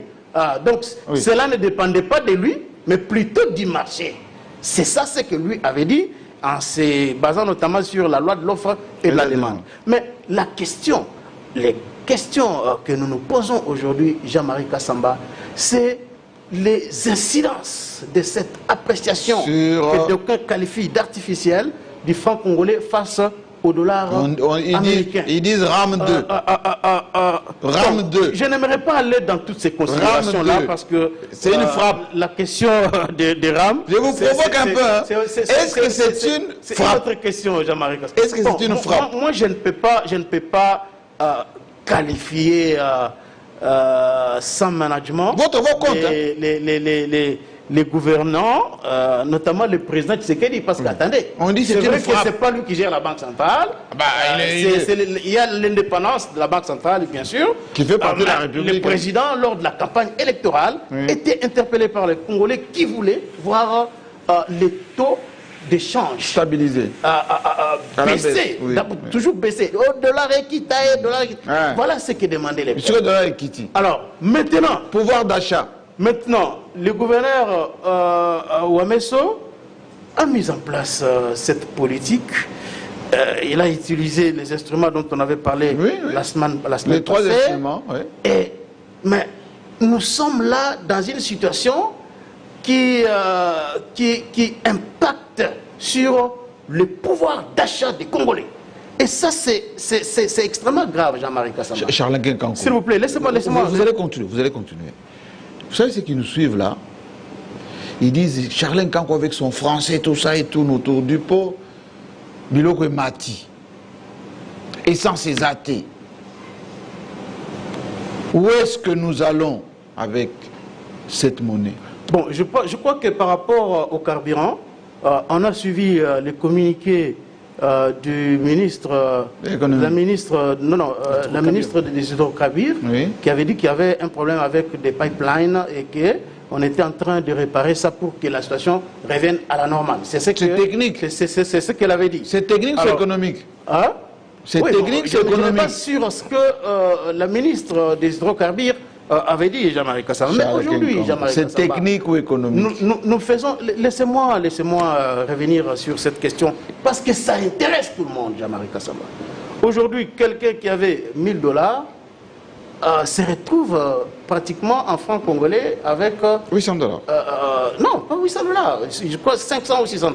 Donc, oui. Cela ne dépendait pas de lui, mais plutôt du marché. C'est ça ce que lui avait dit, en se basant notamment sur la loi de l'offre et de la demande. Mais les questions que nous nous posons aujourd'hui, Jean-Marie Kassamba, c'est les incidences de cette appréciation que d'aucuns qualifient d'artificielle du franc congolais face au dollar américain. Ils disent RAM 2. RAM 2. Je n'aimerais pas aller dans toutes ces considérations-là parce que c'est une frappe. La question des RAM... Je vous provoque un peu. Est-ce que c'est une frappe? C'est une autre question, Jean-Marie Kassamba. Est-ce que c'est une frappe? Moi, je ne peux pas qualifier sans management les gouvernants, notamment le président Tshisekedi, parce qu'attendez, on dit c'est vrai que c'est pas lui qui gère la Banque centrale. Il y a l'indépendance de la Banque centrale, bien sûr. Qui fait partie de la République. Le président, lors de la campagne électorale, était interpellé par les Congolais qui voulaient voir les taux d'échange stabilisé, baisser, toujours baisser. Dollar équité, voilà ce que demandaient les gens. Dollar équité. Alors, maintenant, pouvoir d'achat. Maintenant, le gouverneur Ouamesso a mis en place cette politique. Il a utilisé les instruments dont on avait parlé la semaine passée. Les 3 instruments, oui. Mais nous sommes là dans une situation qui impacte sur le pouvoir d'achat des Congolais. Et ça, c'est extrêmement grave, Jean-Marie Kassamba. Charles Nkenkankou. S'il vous plaît, laissez-moi... Vous allez continuer. Vous savez, ceux qui nous suivent là, ils disent Charles Nkenkankou avec son français, tout ça, et tourne autour du pot. Biloko est mati. Et sans ses athées. Où est-ce que nous allons avec cette monnaie? Bon, je crois que par rapport au carburant, on a suivi les communiqués du ministre, la ministre des hydrocarbures, qui avait dit qu'il y avait un problème avec des pipelines et on était en train de réparer ça pour que la situation revienne à la normale. C'est technique. C'est ce qu'elle avait dit. C'est technique ou c'est économique? Hein? C'est technique, c'est économique. Je ne suis pas sûr ce que la ministre des hydrocarbures avait dit, Jean-Marie Kassamba. Mais aujourd'hui, Jean-Marie Kassamba, c'est technique ou économique? Nous faisons... Laissez-moi revenir sur cette question, parce que ça intéresse tout le monde, Jean-Marie Kassamba. Aujourd'hui, quelqu'un qui avait 1000 $, se retrouve pratiquement en francs congolais avec... 800 $. Non, pas 800 $. Je crois 500 ou 600 $.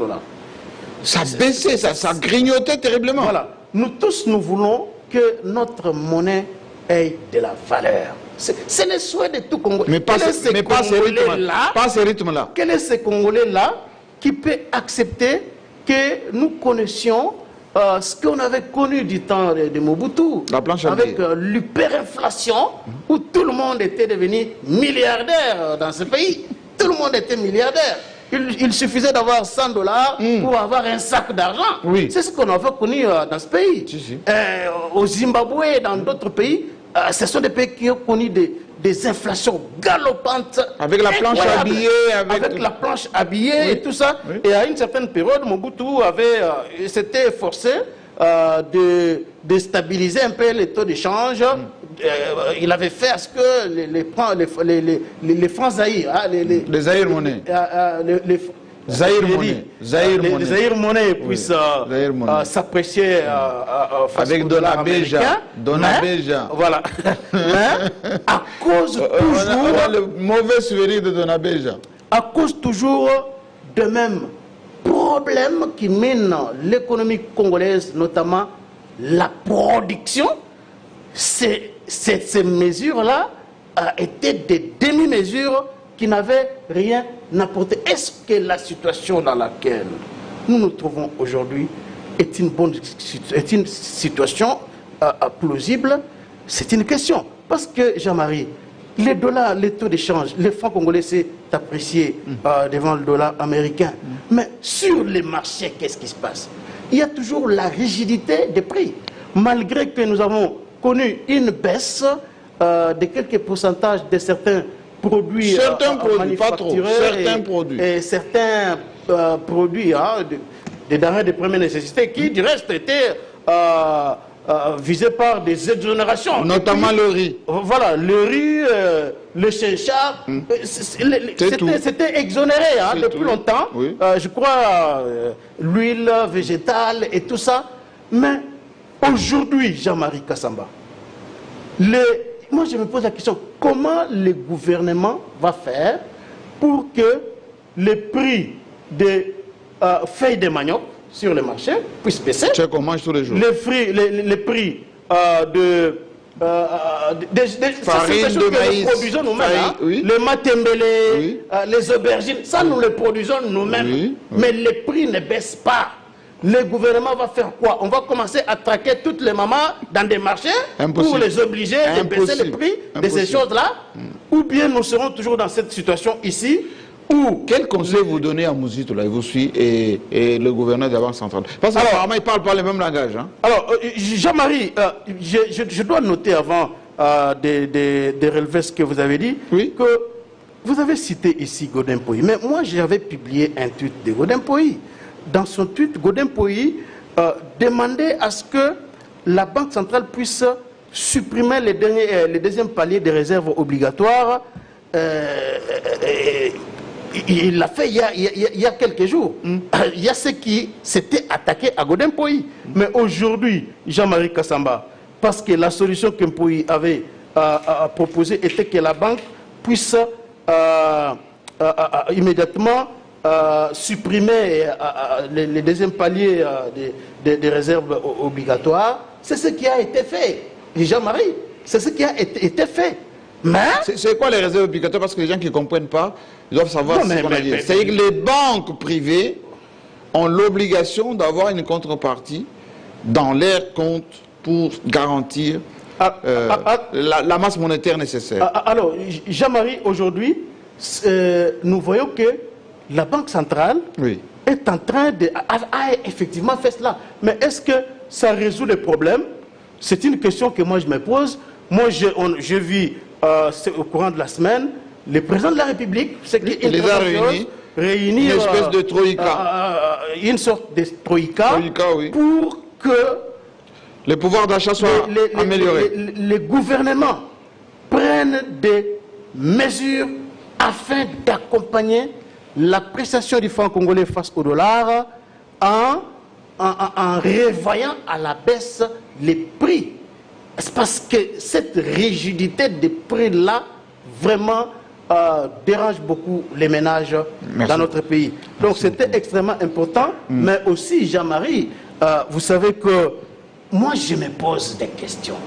Ça baissait, ça grignotait terriblement. Voilà. Nous tous, nous voulons que notre monnaie ait de la valeur. C'est le souhait de tout Congolais. Mais pas ce rythme-là. Quel est ce Congolais-là qui peut accepter que nous connaissions ce qu'on avait connu du temps de Mobutu, la planche avec l'hyperinflation, où tout le monde était devenu milliardaire dans ce pays. Tout le monde était milliardaire. Il suffisait d'avoir 100 $ pour avoir un sac d'argent. Oui. C'est ce qu'on avait connu dans ce pays. Si. Au Zimbabwe et dans d'autres pays, ce sont des pays qui ont connu des inflations galopantes. Avec la planche habillée. Avec la planche habillée et tout ça. Oui. Et à une certaine période, Mobutu s'était forcé de stabiliser un peu les taux d'échange. Il avait fait à ce que les francs Zaïre, les Zaïre monnaie. Les Zaïre monnaie puissent s'apprécier avec Donabeja. Voilà. À cause toujours... le mauvais souvenir de Donabeja. À cause toujours de même problème qui mène l'économie congolaise, notamment la production. Ces mesures-là étaient des demi-mesures qui n'avaient rien apporté. Est-ce que la situation dans laquelle nous nous trouvons aujourd'hui est une situation plausible? C'est une question. Parce que, Jean-Marie, les dollars, les taux d'échange, les francs congolais s'est apprécié devant le dollar américain. Mais sur les marchés, qu'est-ce qui se passe? Il y a toujours la rigidité des prix. Malgré que nous avons connu une baisse de quelques pourcentages de certains produits. Certains produits, pas trop. Certains produits. Et certains produits, des denrées de première nécessité, qui du reste étaient visés par des exonérations. Notamment le riz. Voilà, le riz, le chinchard, c'était exonéré depuis longtemps. Oui. Je crois l'huile végétale et tout ça. Mais aujourd'hui, Jean-Marie Kassamba, moi je me pose la question, comment le gouvernement va faire pour que les prix des feuilles de manioc sur le marché puissent baisser? C'est qu'on mange tous les jours. Les prix de farine de maïs, nous produisons nous-mêmes, oui. Les matembele, oui. Les aubergines, ça nous les produisons nous-mêmes, oui. Mais les prix ne baissent pas. Le gouvernement va faire quoi? On va commencer à traquer toutes les mamans dans des marchés pour les obliger de baisser les prix de ces choses-là? Ou bien nous serons toujours dans cette situation ici où... Quel conseil vous donnez à Mouzito, là, il vous suit, et le gouverneur de la Banque centrale? Parce qu'apparemment, ils ne parlent pas le même langage. Hein? Alors, Jean-Marie, je dois noter avant de relever ce que vous avez dit, oui. Que vous avez cité ici Godin Poyi. Mais moi, j'avais publié un tweet de Godin Poyi. Dans son tweet, Godin Poyi demandait à ce que la Banque centrale puisse supprimer les deuxièmes paliers des réserves obligatoires. Il l'a fait il y a quelques jours. Il y a ceux qui s'étaient attaqués à Godin Poyi. Mais aujourd'hui, Jean-Marie Kassamba, parce que la solution que Poyi avait proposée était que la banque puisse immédiatement supprimer les deuxièmes paliers des réserves obligatoires. C'est ce qui a été fait. Jean-Marie, c'est ce qui a été fait. C'est quoi les réserves obligatoires? Parce que les gens qui ne comprennent pas, ils doivent savoir ce qu'on a dit. C'est-à-dire que les banques privées ont l'obligation d'avoir une contrepartie dans leurs comptes pour garantir la masse monétaire nécessaire. Alors, Jean-Marie, aujourd'hui, nous voyons que la Banque centrale est en train a effectivement fait cela. Mais est-ce que ça résout les problèmes? C'est une question que moi je me pose. Moi, je vis au courant de la semaine le président de la République, c'est qu'il les a réunis, une espèce de troïka. Une sorte de troïka, oui, pour que le pouvoir d'achat soit amélioré. Les gouvernements prennent des mesures afin d'accompagner l'appréciation du franc congolais face au dollar en revoyant à la baisse les prix. C'est parce que cette rigidité des prix-là vraiment dérange beaucoup les ménages dans notre pays. Donc c'était extrêmement important, mais aussi Jean-Marie, vous savez que moi je me pose des questions.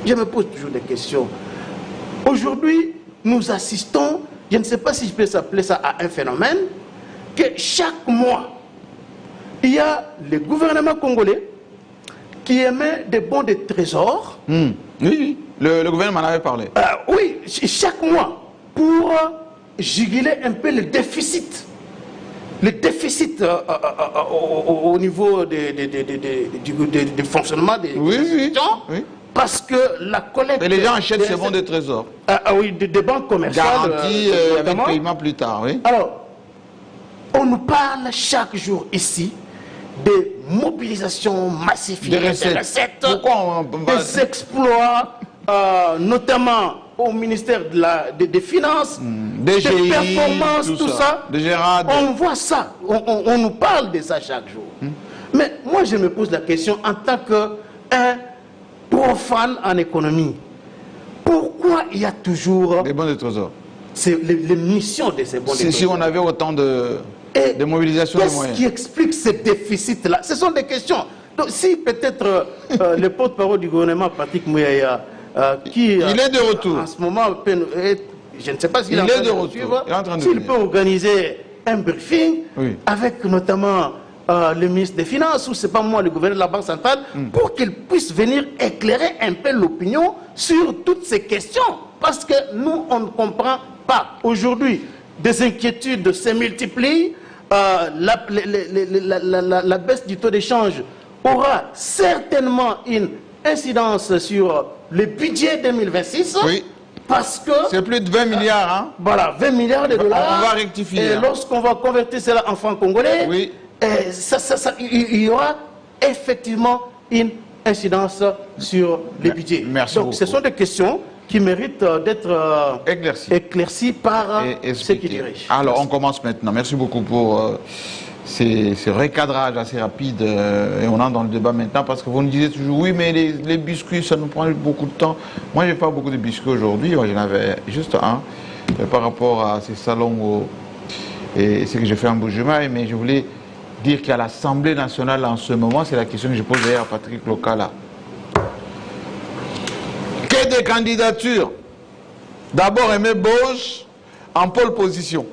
Je me pose toujours des questions. Aujourd'hui, nous assistons, je ne sais pas si je peux appeler ça à un phénomène, que chaque mois, il y a le gouvernement congolais qui émet des bons de trésor. Oui, le gouvernement en avait parlé. Oui, chaque mois, pour juguler un peu le déficit. Le déficit au niveau du fonctionnement des institutions. Oui. Parce que la collecte... Et les gens achètent ces bons de trésor. Oui, des banques commerciales. Garantie avec paiement plus tard, oui. Alors, on nous parle chaque jour ici de mobilisation massifiée des recettes. Pourquoi des exploits, notamment au ministère des Finances, des performances, tout ça. On voit ça, on nous parle de ça chaque jour. Mais moi, je me pose la question en tant qu'un profane en économie. Pourquoi il y a toujours... des bons de trésor. C'est les missions de ces bons de trésor. Si on avait autant de mobilisation de moyens. Qu'est-ce qui explique ce déficit-là? Ce sont des questions. Donc, si peut-être le porte-parole du gouvernement, Patrick Mouyaya, qui... il est de retour. En ce moment, je ne sais pas s'il est de retour. S'il peut organiser un briefing avec notamment le ministre des Finances, ou c'est pas moi, le gouverneur de la Banque centrale, pour qu'il puisse venir éclairer un peu l'opinion sur toutes ces questions. Parce que nous, on ne comprend pas. Aujourd'hui, des inquiétudes se multiplient. La baisse du taux d'échange aura certainement une incidence sur le budget 2026. Oui. Parce que... c'est plus de 20 milliards, hein? Voilà, 20 milliards de dollars. On va rectifier. Et lorsqu'on va convertir cela en francs congolais, il y aura effectivement une incidence sur les budgets. Merci Donc, beaucoup. ce sont des questions qui méritent d'être éclaircies par ceux qui dirigent. Alors, on commence maintenant. Merci beaucoup pour ces recadrages assez rapides. Et on entre dans le débat maintenant parce que vous nous disiez toujours, oui, mais les biscuits, ça nous prend beaucoup de temps. Moi, je n'ai pas beaucoup de biscuits aujourd'hui. J'en avais juste un par rapport à ces salons et ce que j'ai fait en Bujumaï. Mais je voulais dire qu'à l'Assemblée nationale en ce moment, c'est la question que je pose d'ailleurs à Patrick Lokala. Que des candidatures. D'abord, Aimé Bosch en pole position.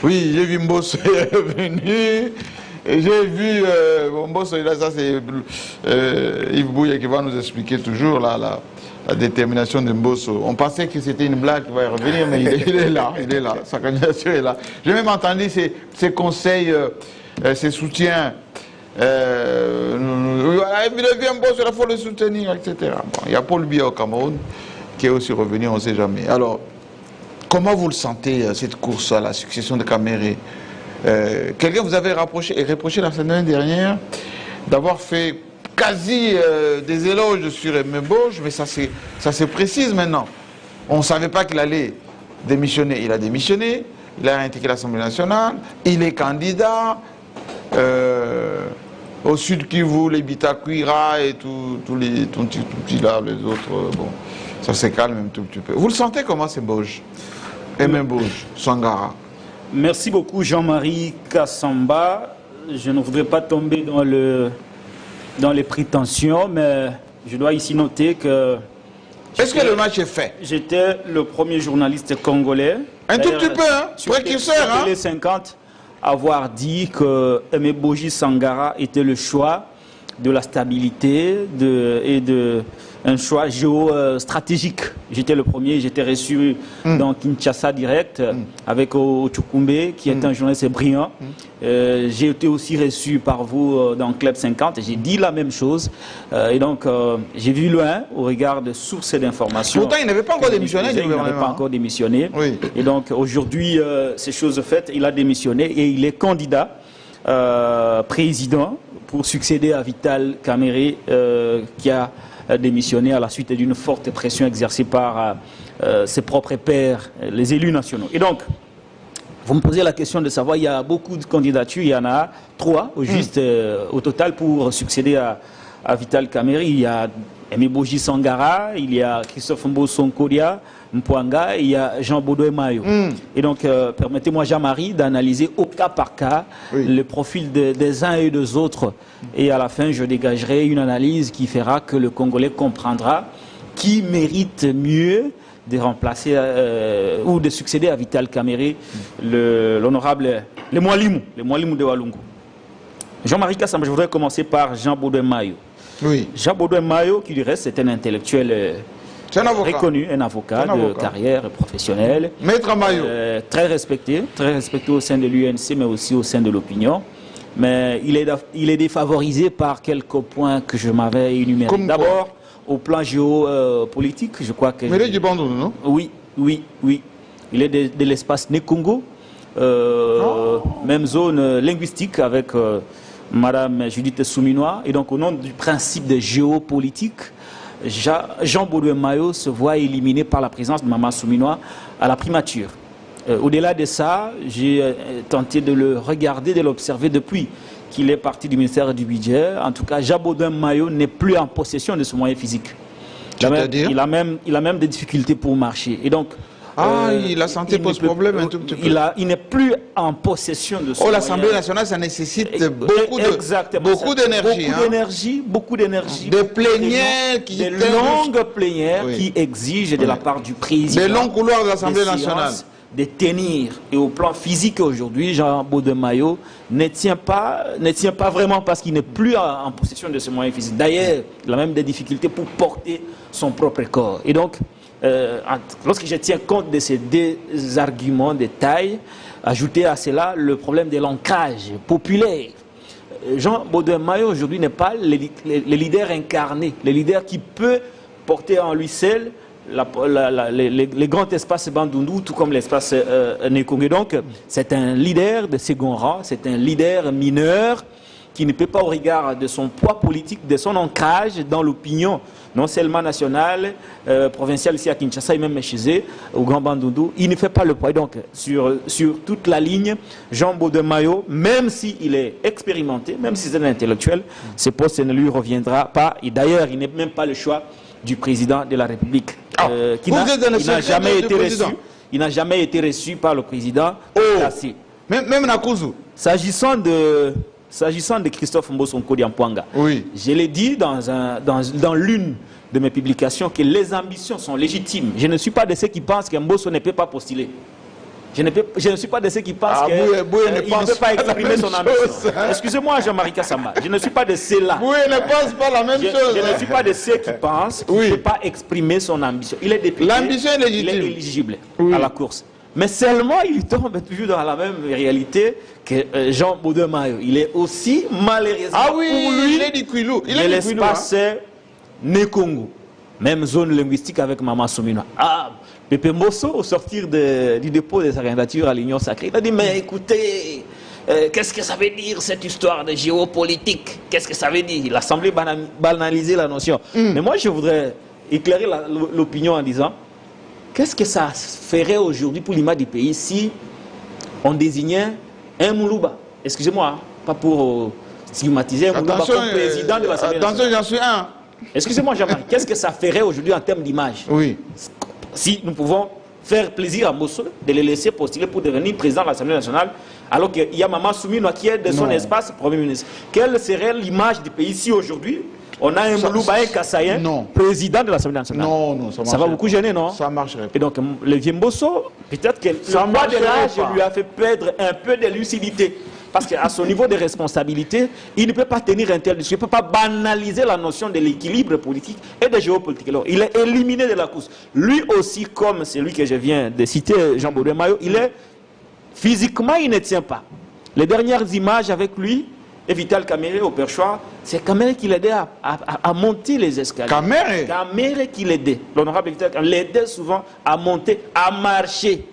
Oui, j'ai vu Mbosso venu. J'ai vu Mbosso, ça c'est Yves Bouye qui va nous expliquer toujours la détermination de Mbosso. On pensait que c'était une blague qui va y revenir, mais il est là, sa candidature est là. J'ai même entendu ses conseils, ses soutiens. Il vient Mbosso, il faut le soutenir, etc. Bon, il y a Paul Biya au Cameroun qui est aussi revenu, on ne sait jamais. Alors, comment vous le sentez, cette course à la succession de Caméré? Quelqu'un vous avait reproché la semaine dernière d'avoir fait quasi des éloges sur Aimé Bosch, mais ça se précise maintenant. On ne savait pas qu'il allait démissionner. Il a démissionné, il a intégré l'Assemblée nationale, il est candidat. Au Sud Kivu, les Bitakuira et tous les là, les autres, bon, ça se calme un tout petit peu. Vous le sentez comment c'est Bosch? Aimé Bosch, Sangara. Merci beaucoup Jean-Marie Kassamba. Je ne voudrais pas tomber dans les prétentions, mais je dois ici noter que... Est-ce que le match est fait? J'étais le premier journaliste congolais. Un tout petit peu, hein? Précurseur, hein? Les 50, avoir dit que Aimé Boji Sangara était le choix de la stabilité et de un choix géostratégique. J'étais le premier, j'étais reçu dans Kinshasa direct avec Ochukumbe, qui est un journaliste brillant. J'ai été aussi reçu par vous dans Club 50 et j'ai dit la même chose. Et donc, j'ai vu loin au regard de sources d'informations. Pourtant, il n'avait pas encore démissionné. Il n'avait pas encore démissionné. Oui. Et donc, aujourd'hui, ces choses faites, il a démissionné et il est candidat président pour succéder à Vital Kamerhe, qui a démissionné à la suite d'une forte pression exercée par ses propres pairs, les élus nationaux. Et donc, vous me posez la question de savoir, il y a beaucoup de candidatures, il y en a 3 au total pour succéder à Vital Kamerhe. Il y a Emiboji Sangara, il y a Christophe Mbosonkodia Mpwanga, et il y a Jean Baudouin Mayo. Et donc, permettez-moi, Jean-Marie, d'analyser au cas par cas le profil des uns et des autres. Et à la fin, je dégagerai une analyse qui fera que le Congolais comprendra qui mérite mieux de remplacer ou de succéder à Vital Kamerhe, l'honorable les Mwalimu de Walungu. Jean-Marie Kassamba, je voudrais commencer par Jean Baudouin Mayo. Oui. Jean Baudouin Mayo, qui du reste est un intellectuel reconnu, un avocat de carrière professionnelle. Maître Mayo. Très respecté au sein de l'UNC, mais aussi au sein de l'opinion. Mais il est défavorisé par quelques points que je m'avais énumérés. D'abord, au plan géopolitique, je crois que... Mais il est du Bandung, non? Oui. Il est de l'espace Nekongo, même zone linguistique avec Madame Judith Souminois. Et donc, au nom du principe de géopolitique, Jean Baudouin Mayo se voit éliminé par la présence de Maman Souminois à la primature. Au-delà de ça, j'ai tenté de le regarder, de l'observer depuis qu'il est parti du ministère du Budget. En tout cas, Jean Baudouin Mayo n'est plus en possession de ce moyen physique. Il a même des difficultés pour marcher. Et donc, la santé pose problème un tout petit peu. Il n'est plus en possession de son l'Assemblée nationale, ça nécessite beaucoup d'énergie. Beaucoup d'énergie. Des plénières des longues plénières qui exigent de la part du président. Des longs couloirs de l'Assemblée nationale. De tenir. Et au plan physique aujourd'hui, Jean Baudouin Mayo ne tient pas vraiment parce qu'il n'est plus en possession de ce moyen physique. D'ailleurs, il a même des difficultés pour porter son propre corps. Et donc, lorsque je tiens compte de ces 2 arguments de taille, ajouter à cela le problème de l'ancrage populaire. Jean Baudouin Mayo aujourd'hui n'est pas le leader incarné, le leader qui peut porter en lui seul les grands espaces Bandundu, tout comme l'espace Nekongo. Donc, c'est un leader de second rang, c'est un leader mineur qui ne peut pas, au regard de son poids politique, de son ancrage dans l'opinion, non seulement nationale, provinciale ici à Kinshasa et même chez eux, au Grand Bandundu, il ne fait pas le poids. Donc, sur toute la ligne, Jean Baudouin Mayo, même s'il est expérimenté, même si c'est un intellectuel, ce poste ne lui reviendra pas. Et d'ailleurs, il n'est même pas le choix du président de la République, qui n'a jamais été reçu. Il n'a jamais été reçu par le président. Même Nakuzu. S'agissant de Christophe Mbosonkodia Mpwanga, je l'ai dit dans l'une de mes publications que les ambitions sont légitimes. Je ne suis pas de ceux qui pensent que Mbosso ne peut pas postuler. Je ne suis pas de ceux qui pensent qu'il ne peut pas exprimer son ambition. Excusez-moi, Jean-Marie Kassamba, je ne suis pas de ceux-là. Boué ne pense pas la même chose. Je ne suis pas de ceux qui pensent qu'il ne peut pas exprimer son ambition. Il est député, l'ambition est légitime. Il est éligible à la course. Mais seulement, il tombe toujours dans la même réalité que Jean Baudouin Mayo. Il est aussi malheureusement pour lui, il est du Kwilu. Il est l'espace Nekongo. Même zone linguistique avec Maman Souminois. Pépé Mbosso, au sortir du dépôt de sa candidature à l'Union Sacrée, il a dit, mais écoutez, qu'est-ce que ça veut dire cette histoire de géopolitique? Qu'est-ce que ça veut dire? Il a semblé banaliser la notion. Mais moi, je voudrais éclairer l'opinion en disant, qu'est-ce que ça ferait aujourd'hui pour l'image du pays si on désignait un Moulouba? Excusez-moi, pas pour stigmatiser un Moulouba comme président de l'Assemblée nationale. Attention, j'en suis un. Excusez-moi, Jean-Marie, qu'est-ce que ça ferait aujourd'hui en termes d'image? Si nous pouvons faire plaisir à Mbosso de le laisser postuler pour devenir président de l'Assemblée nationale, alors qu'il y a Maman Souminois qui est de son espace Premier ministre. Quelle serait l'image du pays si aujourd'hui on a un Moulouba, un Kassayen, président de l'Assemblée nationale? Non, ça va beaucoup gêner, non? Ça marcherait pas. Et donc, le vieux Mbosso, peut-être que le poids de l'âge lui a fait perdre un peu de lucidité. Parce qu'à son niveau de responsabilité, il ne peut pas tenir un tel discours, il ne peut pas banaliser la notion de l'équilibre politique et de géopolitique. Alors, il est éliminé de la course. Lui aussi, comme celui que je viens de citer, Jean-Baudouin Mayo, il est physiquement, il ne tient pas. Les dernières images avec lui, et Vital Kamere au perchoir, c'est Kamere qui l'aidait à monter les escaliers. Kamere qui l'aidait. L'honorable Vital Kamere l'aidait souvent à monter, à marcher.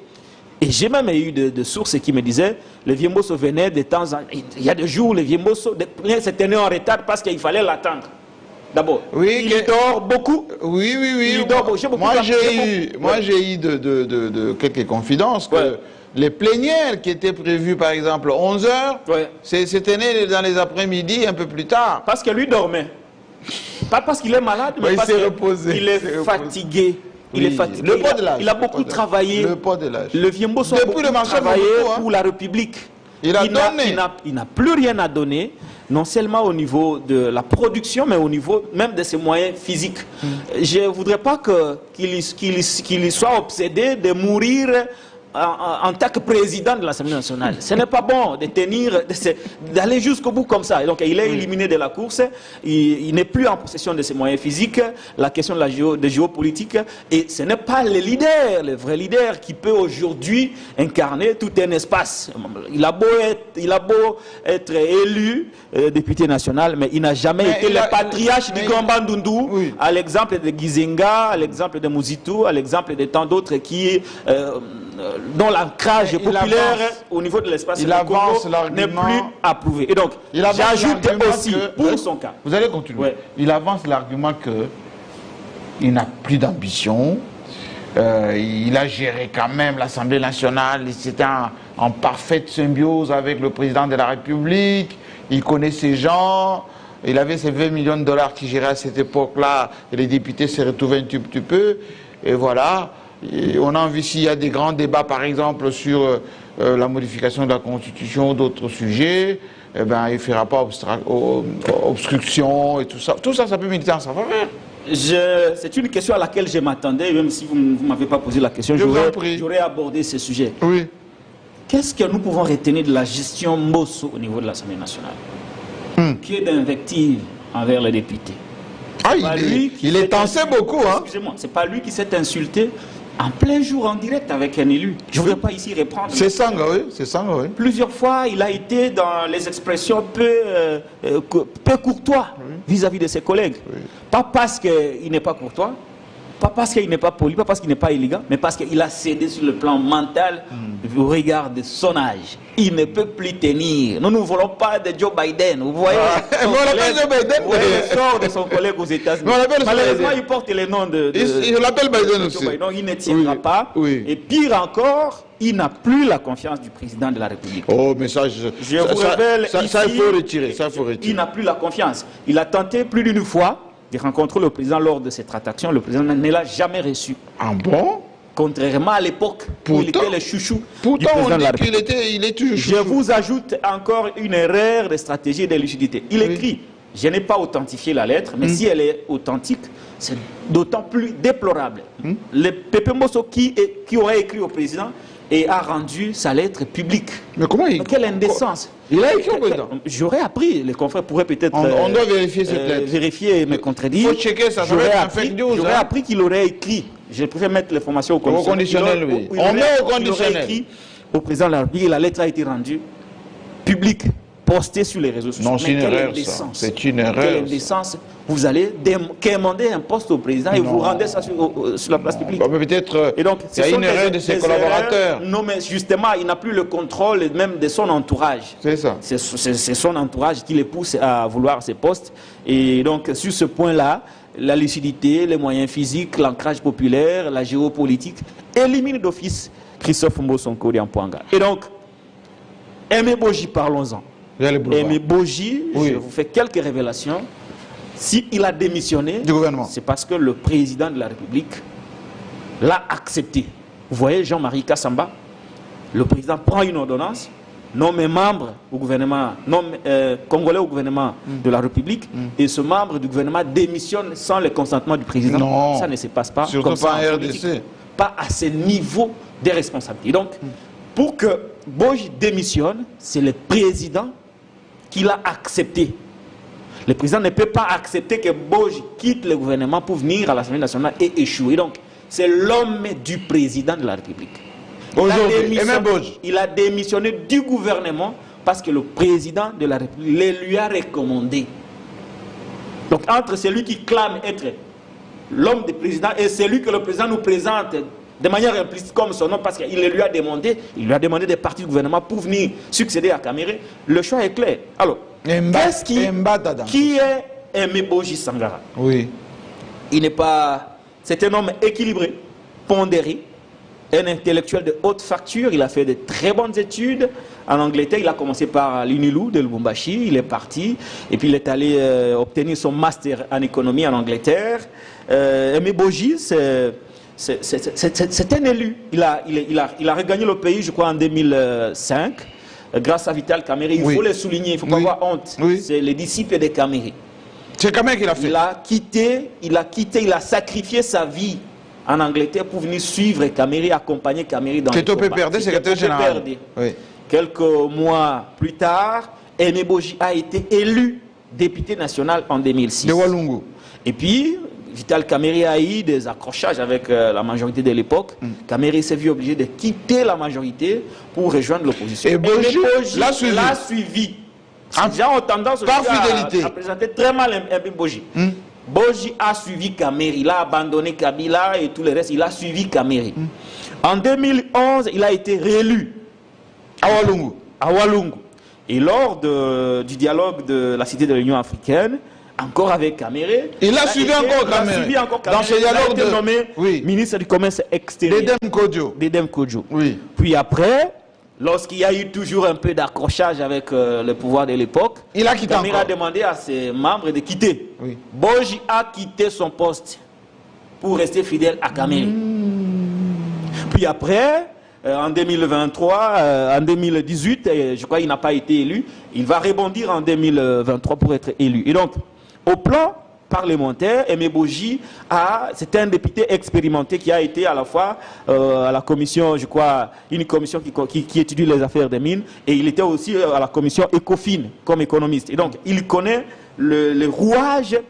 Et j'ai même eu de sources qui me disaient, le vieux Mbosso venait de temps en temps. Il y a des jours, le vieux Mbosso s'est tenu en retard parce qu'il fallait l'attendre. D'abord, oui, il dort beaucoup. Oui. Il dort beaucoup. Moi, j'ai eu de quelques confidences que les plénières qui étaient prévues, par exemple, 11 h, c'était né dans les après-midi, un peu plus tard. Parce que lui dormait. Pas parce qu'il est malade, mais parce qu'il est fatigué. Il est fatigué. Le poids de l'âge. Il a beaucoup travaillé. Le poids de l'âge. Le vieux Mbosso a beaucoup travaillé pour la République. Il n'a plus rien à donner, non seulement au niveau de la production, mais au niveau même de ses moyens physiques. Je ne voudrais pas qu'il soit obsédé de mourir en tant que président de l'Assemblée nationale. Ce n'est pas bon de tenir, d'aller jusqu'au bout comme ça. Et donc il est éliminé de la course, il n'est plus en possession de ses moyens physiques, la question de géopolitique, et ce n'est pas le leader, le vrai leader qui peut aujourd'hui incarner tout un espace. Il a beau être élu député national, mais il n'a jamais été le patriarche du Grand Ndundu, à l'exemple de Gizenga, à l'exemple de Muzitu, à l'exemple de tant d'autres qui dont l'ancrage populaire au niveau de l'espace n'est plus approuvé. Et donc, j'ajoute aussi, pour son cas... Vous allez continuer. Il avance l'argument qu'il n'a plus d'ambition. Il a géré quand même l'Assemblée nationale. C'était en parfaite symbiose avec le président de la République. Il connaît ses gens. Il avait ses 20 millions de dollars qu'il gérait à cette époque-là. Et les députés se retrouvaient un petit peu. Et voilà. Et on a vu s'il y a des grands débats, par exemple, sur la modification de la Constitution ou d'autres sujets, eh ben, il ne fera pas obstruction et tout ça. Tout ça, ça peut militer en sa faveur. C'est une question à laquelle je m'attendais, même si vous ne m'avez pas posé la question, j'aurais abordé ce sujet. Oui. Qu'est-ce que nous pouvons retenir de la gestion Mbosso au niveau de l'Assemblée nationale qui est d'invective envers les députés? Il est tensé beaucoup. Hein. Excusez-moi, c'est pas lui qui s'est insulté en plein jour, en direct avec un élu. Je ne voudrais pas ici reprendre. C'est ça, oui. Plusieurs fois, il a été dans les expressions peu courtois vis-à-vis de ses collègues. Pas parce qu'il n'est pas courtois, pas parce qu'il n'est pas poli, pas parce qu'il n'est pas élégant, mais parce qu'il a cédé sur le plan mental au regard de son âge. Il ne peut plus tenir. Nous ne voulons pas de Joe Biden. Vous voyez, le sort de son collègue aux États-Unis. Malheureusement, il porte le nom de il l'appelle Biden aussi. Donc, il ne tiendra pas. Et pire encore, il n'a plus la confiance du président de la République. Oh, mais ça, je vous révèle ici, ça, il faut retirer. Il n'a plus la confiance. Il a tenté plus d'une fois de rencontrer le président lors de cette attraction. Le président ne l'a jamais reçu. Ah bon? Contrairement à l'époque où il était le chouchou du président de la République. Il est toujours chouchou. Je vous ajoute encore une erreur de stratégie et de lucidité. Il écrit, je n'ai pas authentifié la lettre, mais si elle est authentique, c'est d'autant plus déplorable. Le Pépé Mbosso qui aurait écrit au président et a rendu sa lettre publique. Mais comment quelle indécence. Il a écrit au président. J'aurais appris, les confrères pourraient peut-être... On doit vérifier cette lettre. Vérifier et me contredire. Il faut checker ça, ça va être un fake news. J'aurais appris qu'il aurait écrit, je préfère mettre l'information au conditionnel. Oui. On met au conditionnel. Il aurait écrit au président de la République et la lettre a été rendue publique, postée sur les réseaux sociaux. Non, c'est une erreur, ça. C'est une erreur. Quelle indécence. Vous allez demander un poste au président et vous rendez ça sur la place publique. Peut-être qu'il y a une erreur de ses collaborateurs. Non, mais justement, il n'a plus le contrôle même de son entourage. C'est ça. C'est son entourage qui le pousse à vouloir ces postes. Et donc, sur ce point-là, la lucidité, les moyens physiques, l'ancrage populaire, la géopolitique, éliminent d'office Christophe Mbosso Nkori-Ampouanga. Et donc, Aimé Boji, parlons-en. Aimé Boji, je vous fais quelques révélations. S'il a démissionné, c'est parce que le président de la République l'a accepté. Vous voyez Jean-Marie Kassamba, le président prend une ordonnance, nomme un membre au gouvernement, congolais au gouvernement de la République, et ce membre du gouvernement démissionne sans le consentement du président. Non. Ça ne se passe pas surtout comme ça pas en RDC. Pas à ce niveau de responsabilité. Donc, pour que Boji démissionne, c'est le président qui l'a accepté. Le président ne peut pas accepter que Boji quitte le gouvernement pour venir à l'Assemblée nationale et échouer. Donc, c'est l'homme du président de la République. Il a démissionné du gouvernement parce que le président de la République le lui a recommandé. Donc, entre celui qui clame être l'homme du président et celui que le président nous présente de manière implicite comme son nom, parce qu'il lui a demandé des partis du gouvernement pour venir succéder à Kamere, le choix est clair. Alors, qui est Aimé Boji Sangara? Oui. C'est un homme équilibré, pondéré, un intellectuel de haute facture. Il a fait de très bonnes études en Angleterre. Il a commencé par l'UNILU de Lubumbashi. Il est parti et puis il est allé obtenir son master en économie en Angleterre. Aimé Boji, c'est un élu. Il a regagné le pays, je crois, en 2005, grâce à Vital Kamere. Il faut le souligner, il ne faut pas avoir honte. C'est les disciples de Kamere. C'est Kamere qui l'a fait. Il a sacrifié sa vie en Angleterre pour venir suivre Kamere, accompagner Kamere dans le combat. PPRD, secrétaire général. Oui. Quelques mois plus tard, Aimé Boji a été élu député national en 2006. De Walungu. Et puis, Vital Kamere a eu des accrochages avec la majorité de l'époque. Kamere s'est vu obligé de quitter la majorité pour rejoindre l'opposition. Et Boji l'a suivi. Les gens ont tendance à présenter très mal Aimé Boji. Boji a suivi Kamere. Il a abandonné Kabila et tout le reste. Il a suivi Kamere. En 2011, il a été réélu à Walungu. Et lors du dialogue de la Cité de l'Union africaine, encore avec Kamere. Il a suivi encore Kamere. Dans ce dialogue, il a été nommé ministre du Commerce extérieur. Dedem Kodjo. Oui. Puis après, lorsqu'il y a eu toujours un peu d'accrochage avec le pouvoir de l'époque, Kamere a demandé à ses membres de quitter. Boji a quitté son poste pour rester fidèle à Kamere. Puis après, en 2023, en 2018, je crois qu'il n'a pas été élu, il va rebondir en 2023 pour être élu. Et donc, au plan parlementaire, Aimé Boji, c'est un député expérimenté qui a été à la fois à la commission, je crois, une commission qui étudie les affaires des mines, et il était aussi à la commission ECOFIN comme économiste. Et donc, il connaît le rouage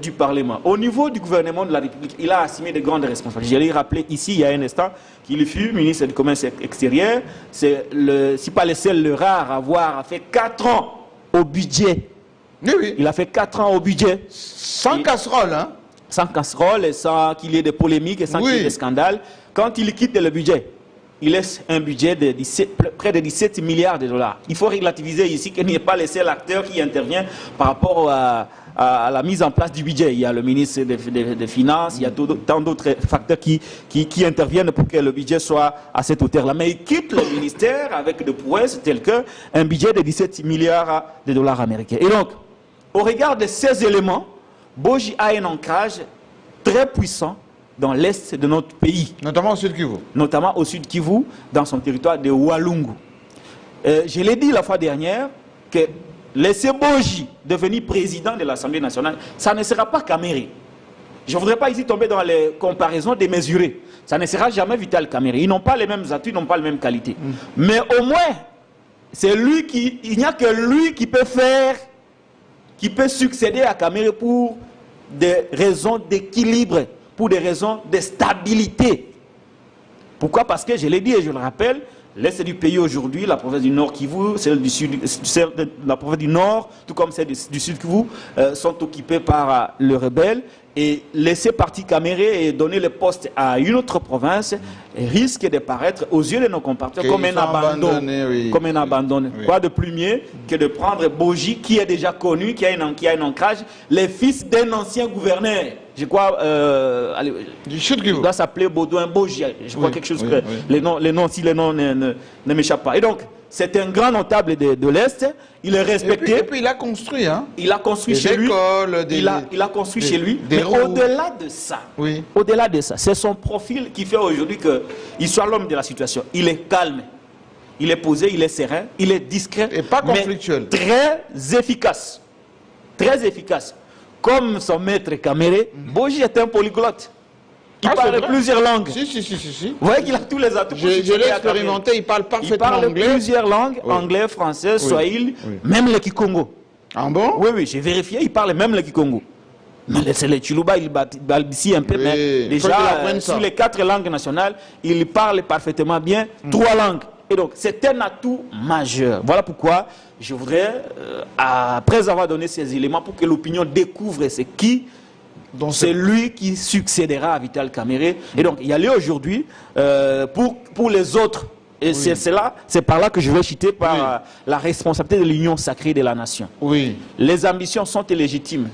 du Parlement. Au niveau du gouvernement de la République, il a assumé de grandes responsabilités. Je l'ai rappelé ici, il y a un instant, qu'il fut ministre du Commerce extérieur. C'est, si pas le seul, le rare à avoir fait 4 ans au budget. Oui. Il a fait 4 ans au budget. Sans casserole, hein? Sans casserole, et sans qu'il y ait de polémiques, et sans qu'il y ait de scandales. Quand il quitte le budget, il laisse un budget de près de 17 milliards de dollars. Il faut relativiser ici qu'il n'y ait pas le seul acteur qui intervient par rapport à la mise en place du budget. Il y a le ministre des Finances, il y a tant d'autres facteurs qui interviennent pour que le budget soit à cette hauteur-là. Mais il quitte le ministère avec des prouesses telles qu'un budget de 17 milliards de dollars américains. Et donc, au regard de ces éléments, Boji a un ancrage très puissant dans l'est de notre pays. Notamment au sud Kivu. Notamment au sud Kivu, dans son territoire de Walungu. Je l'ai dit la fois dernière que laisser Boji devenir président de l'Assemblée nationale, ça ne sera pas Kamere. Je ne voudrais pas ici tomber dans les comparaisons démesurées. Ça ne sera jamais Vital Kamere. Ils n'ont pas les mêmes atouts, ils n'ont pas les mêmes qualités. Mais au moins, c'est lui il n'y a que lui qui peut succéder à Kamere pour des raisons d'équilibre, pour des raisons de stabilité. Pourquoi? Parce que, je l'ai dit et je le rappelle, l'Est du pays aujourd'hui, la province du Nord Kivu, celle du Sud, la province du Nord, tout comme celle du Sud Kivu, sont occupées par le rebelle. Et laisser partir Kamere et donner le poste à une autre province risque de paraître aux yeux de nos compatriotes comme un abandon. Comme un abandon. Quoi de plus mieux que de prendre Boji, qui est déjà connu, qui a un ancrage, le fils d'un ancien gouverneur. Je crois, il doit s'appeler Baudouin Boji. Je crois quelque chose que les noms, si les noms ne m'échappent pas. Et donc, c'est un grand notable de l'Est. Il est respecté. Et puis il a construit, hein? Il a construit chez lui. Il a construit chez lui. Mais au-delà de ça, c'est son profil qui fait aujourd'hui qu'il soit l'homme de la situation. Il est calme, il est posé, il est serein, il est discret. Et pas conflictuel. Mais très efficace. Très efficace. Comme son maître Kamere, Boji est un polyglotte. Il parle plusieurs langues. Si. Vous voyez qu'il a tous les atouts. Je l'ai expérimenté, il parle parfaitement anglais. Il parle plusieurs langues, anglais, français, swahili, même le Kikongo. Ah bon? Oui, j'ai vérifié, il parle même le Kikongo. Mais c'est le Chiluba, il balbutie un peu, mais déjà, sur les 4 langues nationales, il parle parfaitement bien 3 langues. Et donc, c'est un atout majeur. Voilà pourquoi je voudrais, après avoir donné ces éléments, pour que l'opinion découvre c'est qui, c'est lui qui succédera à Vital Kamerhe. Et donc, il y a lieu aujourd'hui pour les autres. Et c'est par là que je vais chuter par la responsabilité de l'union sacrée de la nation. Oui. Les ambitions sont légitimes.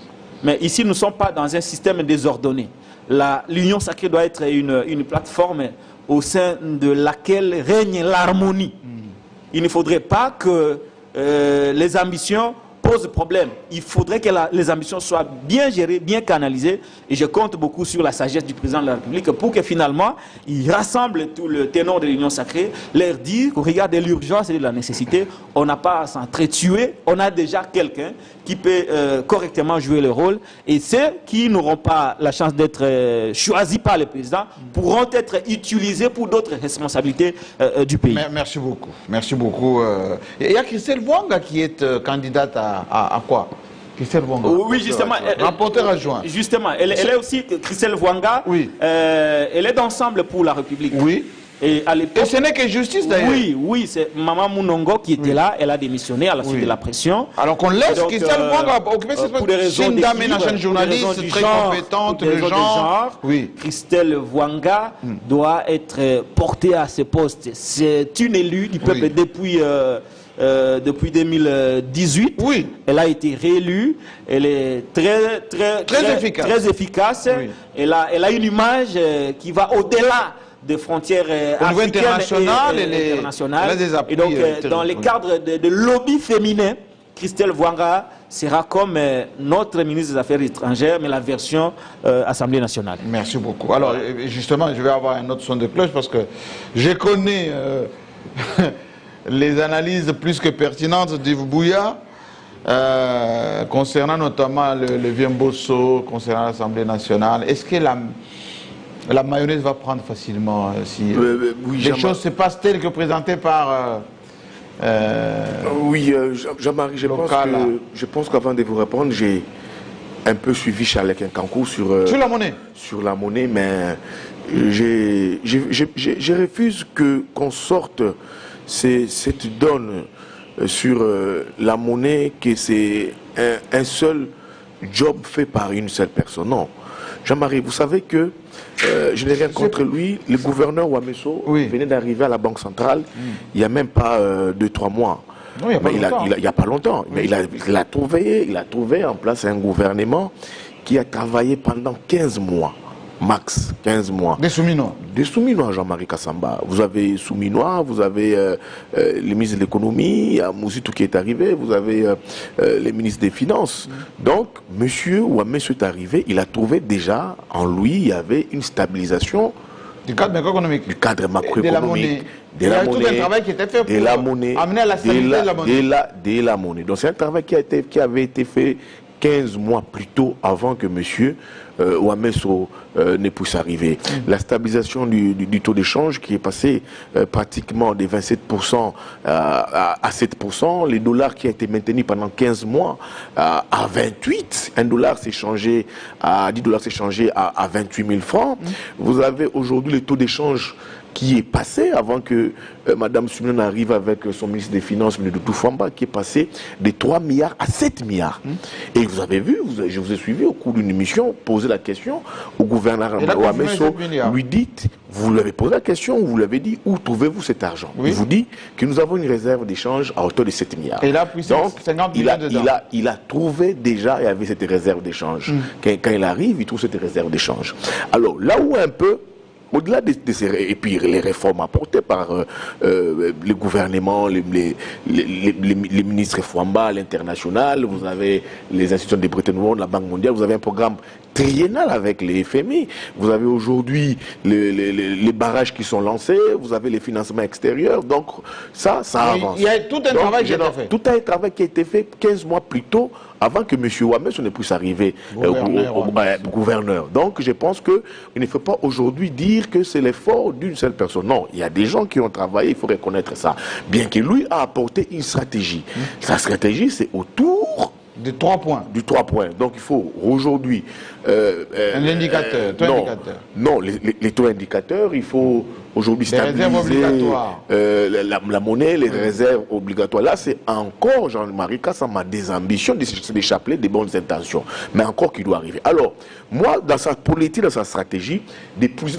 Mais ici, nous ne sommes pas dans un système désordonné. L'union sacrée doit être une plateforme au sein de laquelle règne l'harmonie. Il ne faudrait pas que les ambitions posent problème. Il faudrait que les ambitions soient bien gérées, bien canalisées. Et je compte beaucoup sur la sagesse du président de la République pour que finalement, il rassemble tout le ténor de l'union sacrée, leur dire qu'au regard de l'urgence et de la nécessité, on n'a pas à s'entretuer. On a déjà quelqu'un qui peut correctement jouer le rôle. Et ceux qui n'auront pas la chance d'être choisis par le président pourront être utilisés pour d'autres responsabilités du pays. Merci beaucoup. Merci beaucoup. Il y a Christelle Vwanga qui est candidate à quoi? Christelle Vwanga. Oui, justement. Rapporteur adjoint. Justement, elle est aussi, Christelle Vwanga, elle est d'Ensemble pour la République. Oui. Et ce n'est que justice d'ailleurs. Oui, c'est Maman Mounongo qui était là, elle a démissionné à la suite de la pression. Alors qu'on laisse Christelle Vwanga occuper cette place. C'est une dame, une journaliste très compétente, de genre. Oui. Christelle Vwanga doit être portée à ce poste. C'est une élue du peuple depuis 2018. Oui. Elle a été réélue. Elle est très efficace. Oui. Elle a une image qui va au-delà des frontières internationales et donc, dans le cadre de lobby féminin, Christelle Vwanga sera comme notre ministre des Affaires étrangères, mais la version Assemblée nationale. Merci beaucoup. Alors, justement, je vais avoir un autre son de cloche parce que je connais les analyses plus que pertinentes d'Yves Bouya concernant notamment le Vieux Mbosso, concernant l'Assemblée nationale. Est-ce que la mayonnaise va prendre facilement si les choses se passent telles que présentées par... Jean-Marie, je pense qu'avant de vous répondre, j'ai un peu suivi Charles Nkankou sur la monnaie. Sur la monnaie, mais je refuse qu'on sorte cette donne sur la monnaie, que c'est un seul job fait par une seule personne. Non. Jean-Marie, vous savez que je n'ai rien contre lui. Le gouverneur Ouamesso venait d'arriver à la Banque centrale il n'y a même pas 2-3 mois. Non, il n'y a pas longtemps. Mais il a trouvé en place un gouvernement qui a travaillé pendant 15 mois. Max, 15 mois. Des Souminois. Des Souminois, Jean-Marie Kassamba. Vous avez Souminois, vous avez les ministres de l'économie, il y a Mouzitou qui est arrivé, vous avez les ministres des Finances. Donc, monsieur Ouamesso est arrivé, il a trouvé déjà, en lui, il y avait une stabilisation du cadre macroéconomique. Du cadre macroéconomique. Il y a tout un travail qui était fait pour amener à la stabilité de la monnaie. De la monnaie. Donc, c'est un travail qui avait été fait 15 mois plus tôt, avant que monsieur Ouamesso ne puisse arriver. La stabilisation du taux d'échange qui est passé pratiquement de 27% à 7%, les dollars qui a été maintenu pendant 15 mois à 28, un dollar s'est changé à 10 dollars s'est changé à 28 000 francs. Vous avez aujourd'hui le taux d'échange qui est passé avant que Mme Soumino arrive avec son ministre des Finances, M. Doudou Fwamba, qui est passé de 3 milliards à 7 milliards. Et vous avez vu, je vous ai suivi au cours d'une émission, poser la question au gouverneur Ouamesso, lui dites, vous lui avez posé la question, vous lui avez dit, où trouvez-vous cet argent? Il vous dit que nous avons une réserve d'échange à hauteur de 7 milliards. Et là, donc, il a trouvé déjà, il y avait cette réserve d'échange. Quand il arrive, il trouve cette réserve d'échange. Alors, là où un peu, au-delà de ces et puis les réformes apportées par le gouvernement, les ministres Fwamba, l'international, vous avez les institutions de Bretton Woods, la Banque mondiale, vous avez un programme triennale avec les FMI. Vous avez aujourd'hui les barrages qui sont lancés, vous avez les financements extérieurs, donc ça avance. Il y a tout un travail qui a été fait. Tout un travail qui a été fait 15 mois plus tôt, avant que M. Ouamet ne puisse arriver gouverneur. Donc je pense qu'il ne faut pas aujourd'hui dire que c'est l'effort d'une seule personne. Non, il y a des gens qui ont travaillé, il faut reconnaître ça. Bien que lui a apporté une stratégie. Sa stratégie, c'est autour de 3 points. Du 3 points. Donc il faut aujourd'hui... un indicateur, taux indicateur. Non, les taux indicateurs, il faut aujourd'hui stabiliser la monnaie, les réserves obligatoires. Là, c'est encore Jean-Marie Kassamba des ambitions d'échapper des bonnes intentions. Mais encore qui doit arriver. Alors, moi, dans sa politique, dans sa stratégie, d'épuiser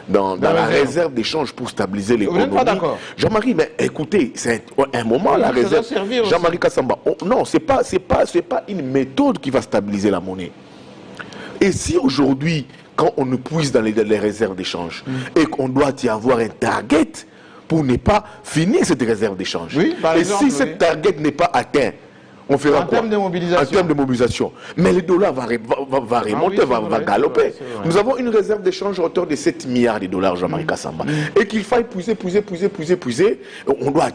dans la réserve d'échange pour stabiliser l'économie. Vous n'êtes pas d'accord? Jean-Marie, mais écoutez, c'est un moment, la réserve... Jean-Marie Kassamba, non, c'est pas une méthode qui va stabiliser la monnaie. Et si aujourd'hui, quand on nous puise dans les réserves d'échange et qu'on doit y avoir un target pour ne pas finir cette réserve d'échange, et si cette target n'est pas atteint, on fera quoi? En termes de mobilisation. Mais le dollar va remonter, va galoper. Nous avons une réserve d'échange à hauteur de 7 milliards de dollars, Jean-Marie Kassamba. Et qu'il faille puiser. On doit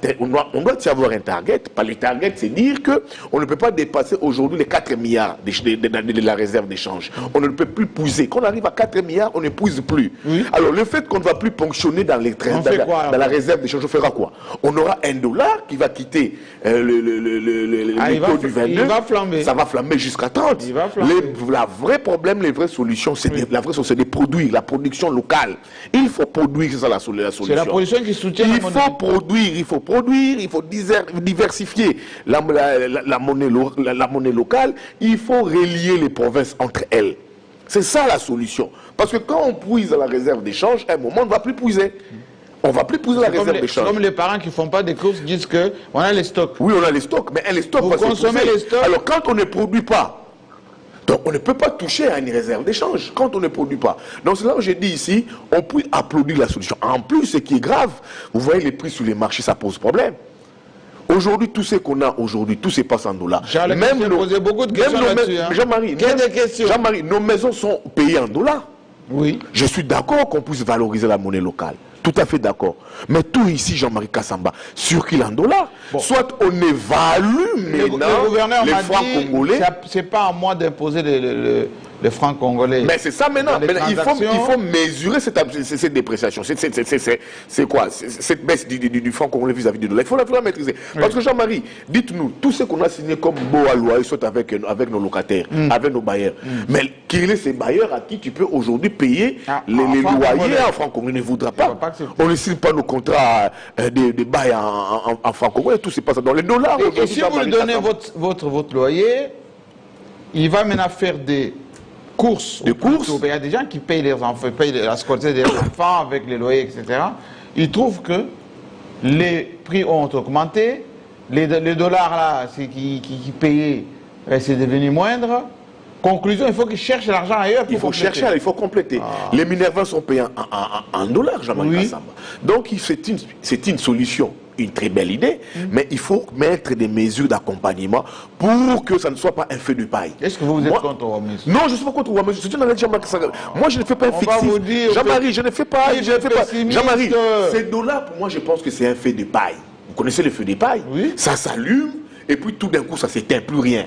y avoir un target. Pas le target, c'est dire qu'on ne peut pas dépasser aujourd'hui les 4 milliards de la réserve d'échange. On ne peut plus puiser. Quand on arrive à 4 milliards, on ne puise plus. Alors le fait qu'on ne va plus ponctionner dans la réserve d'échange, on fera quoi? On aura un dollar qui va quitter du 22, ça va flamber jusqu'à 30. La vraie problème, les vraies solutions, c'est de produire, la production locale. Il faut produire, c'est ça la solution. C'est la production qui soutient il faut produire, il faut diversifier la monnaie locale, il faut relier les provinces entre elles. C'est ça la solution. Parce que quand on puise à la réserve d'échange, à un moment, on ne va plus puiser. On ne va plus poser la réserve d'échange. Comme les parents qui ne font pas des courses disent qu'on a les stocks. Oui, on a les stocks, mais les stocks... Vous consommez les stocks. Alors, quand on ne produit pas, donc on ne peut pas toucher à une réserve d'échange quand on ne produit pas. Donc, c'est là où j'ai dit ici, on peut applaudir la solution. En plus, ce qui est grave, vous voyez les prix sur les marchés, ça pose problème. Aujourd'hui, tout ce qu'on a aujourd'hui, tout se passe en dollars. Même poser beaucoup de questions là-dessus. Jean-Marie, nos maisons sont payées en dollars. Oui. Je suis d'accord qu'on puisse valoriser la monnaie locale. Tout à fait d'accord. Mais tout ici, Jean-Marie Kassamba, circule en dollars. Bon. Soit on évalue maintenant les francs congolais. C'est pas à moi d'imposer les francs congolais. Mais c'est ça maintenant. Il faut mesurer cette dépréciation. C'est quoi? Cette baisse du franc congolais vis-à-vis du dollar. Il faut la maîtriser. Parce que Jean-Marie, dites-nous, tout ce qu'on a signé comme beau à loyer, soit avec nos locataires, avec nos bailleurs. Mais quels sont ces bailleurs à qui tu peux aujourd'hui payer les loyers en franc congolais? Ne voudra pas. On ne signe pas nos contrats de bail en franc congolais. Tout se passe dans les dollars. Et si vous lui donnez votre loyer, il va maintenant faire des courses. Il y a des gens qui payent leurs enfants, payent la scolarité des enfants avec les loyers, etc. Ils trouvent que les prix ont augmenté, les dollars là, qui payaient, c'est devenu moindre. Conclusion, il faut qu'ils cherchent l'argent ailleurs. Il faut compléter. Les Minervins sont payés en dollars, Jean-Marie Kassamba. Donc c'est une solution. Une très belle idée, mais il faut mettre des mesures d'accompagnement pour que ça ne soit pas un feu de paille. Est-ce que vous êtes contre Ouamet? Non, je ne suis pas contre Ouamet. Moi, je ne fais pas un fictif. Jean-Marie, je ne fais pas. Jean-Marie, ces dollars, pour moi, je pense que c'est un feu de paille. Vous connaissez le feu de paille? Oui. Ça s'allume. Et puis tout d'un coup, ça ne s'éteint plus rien.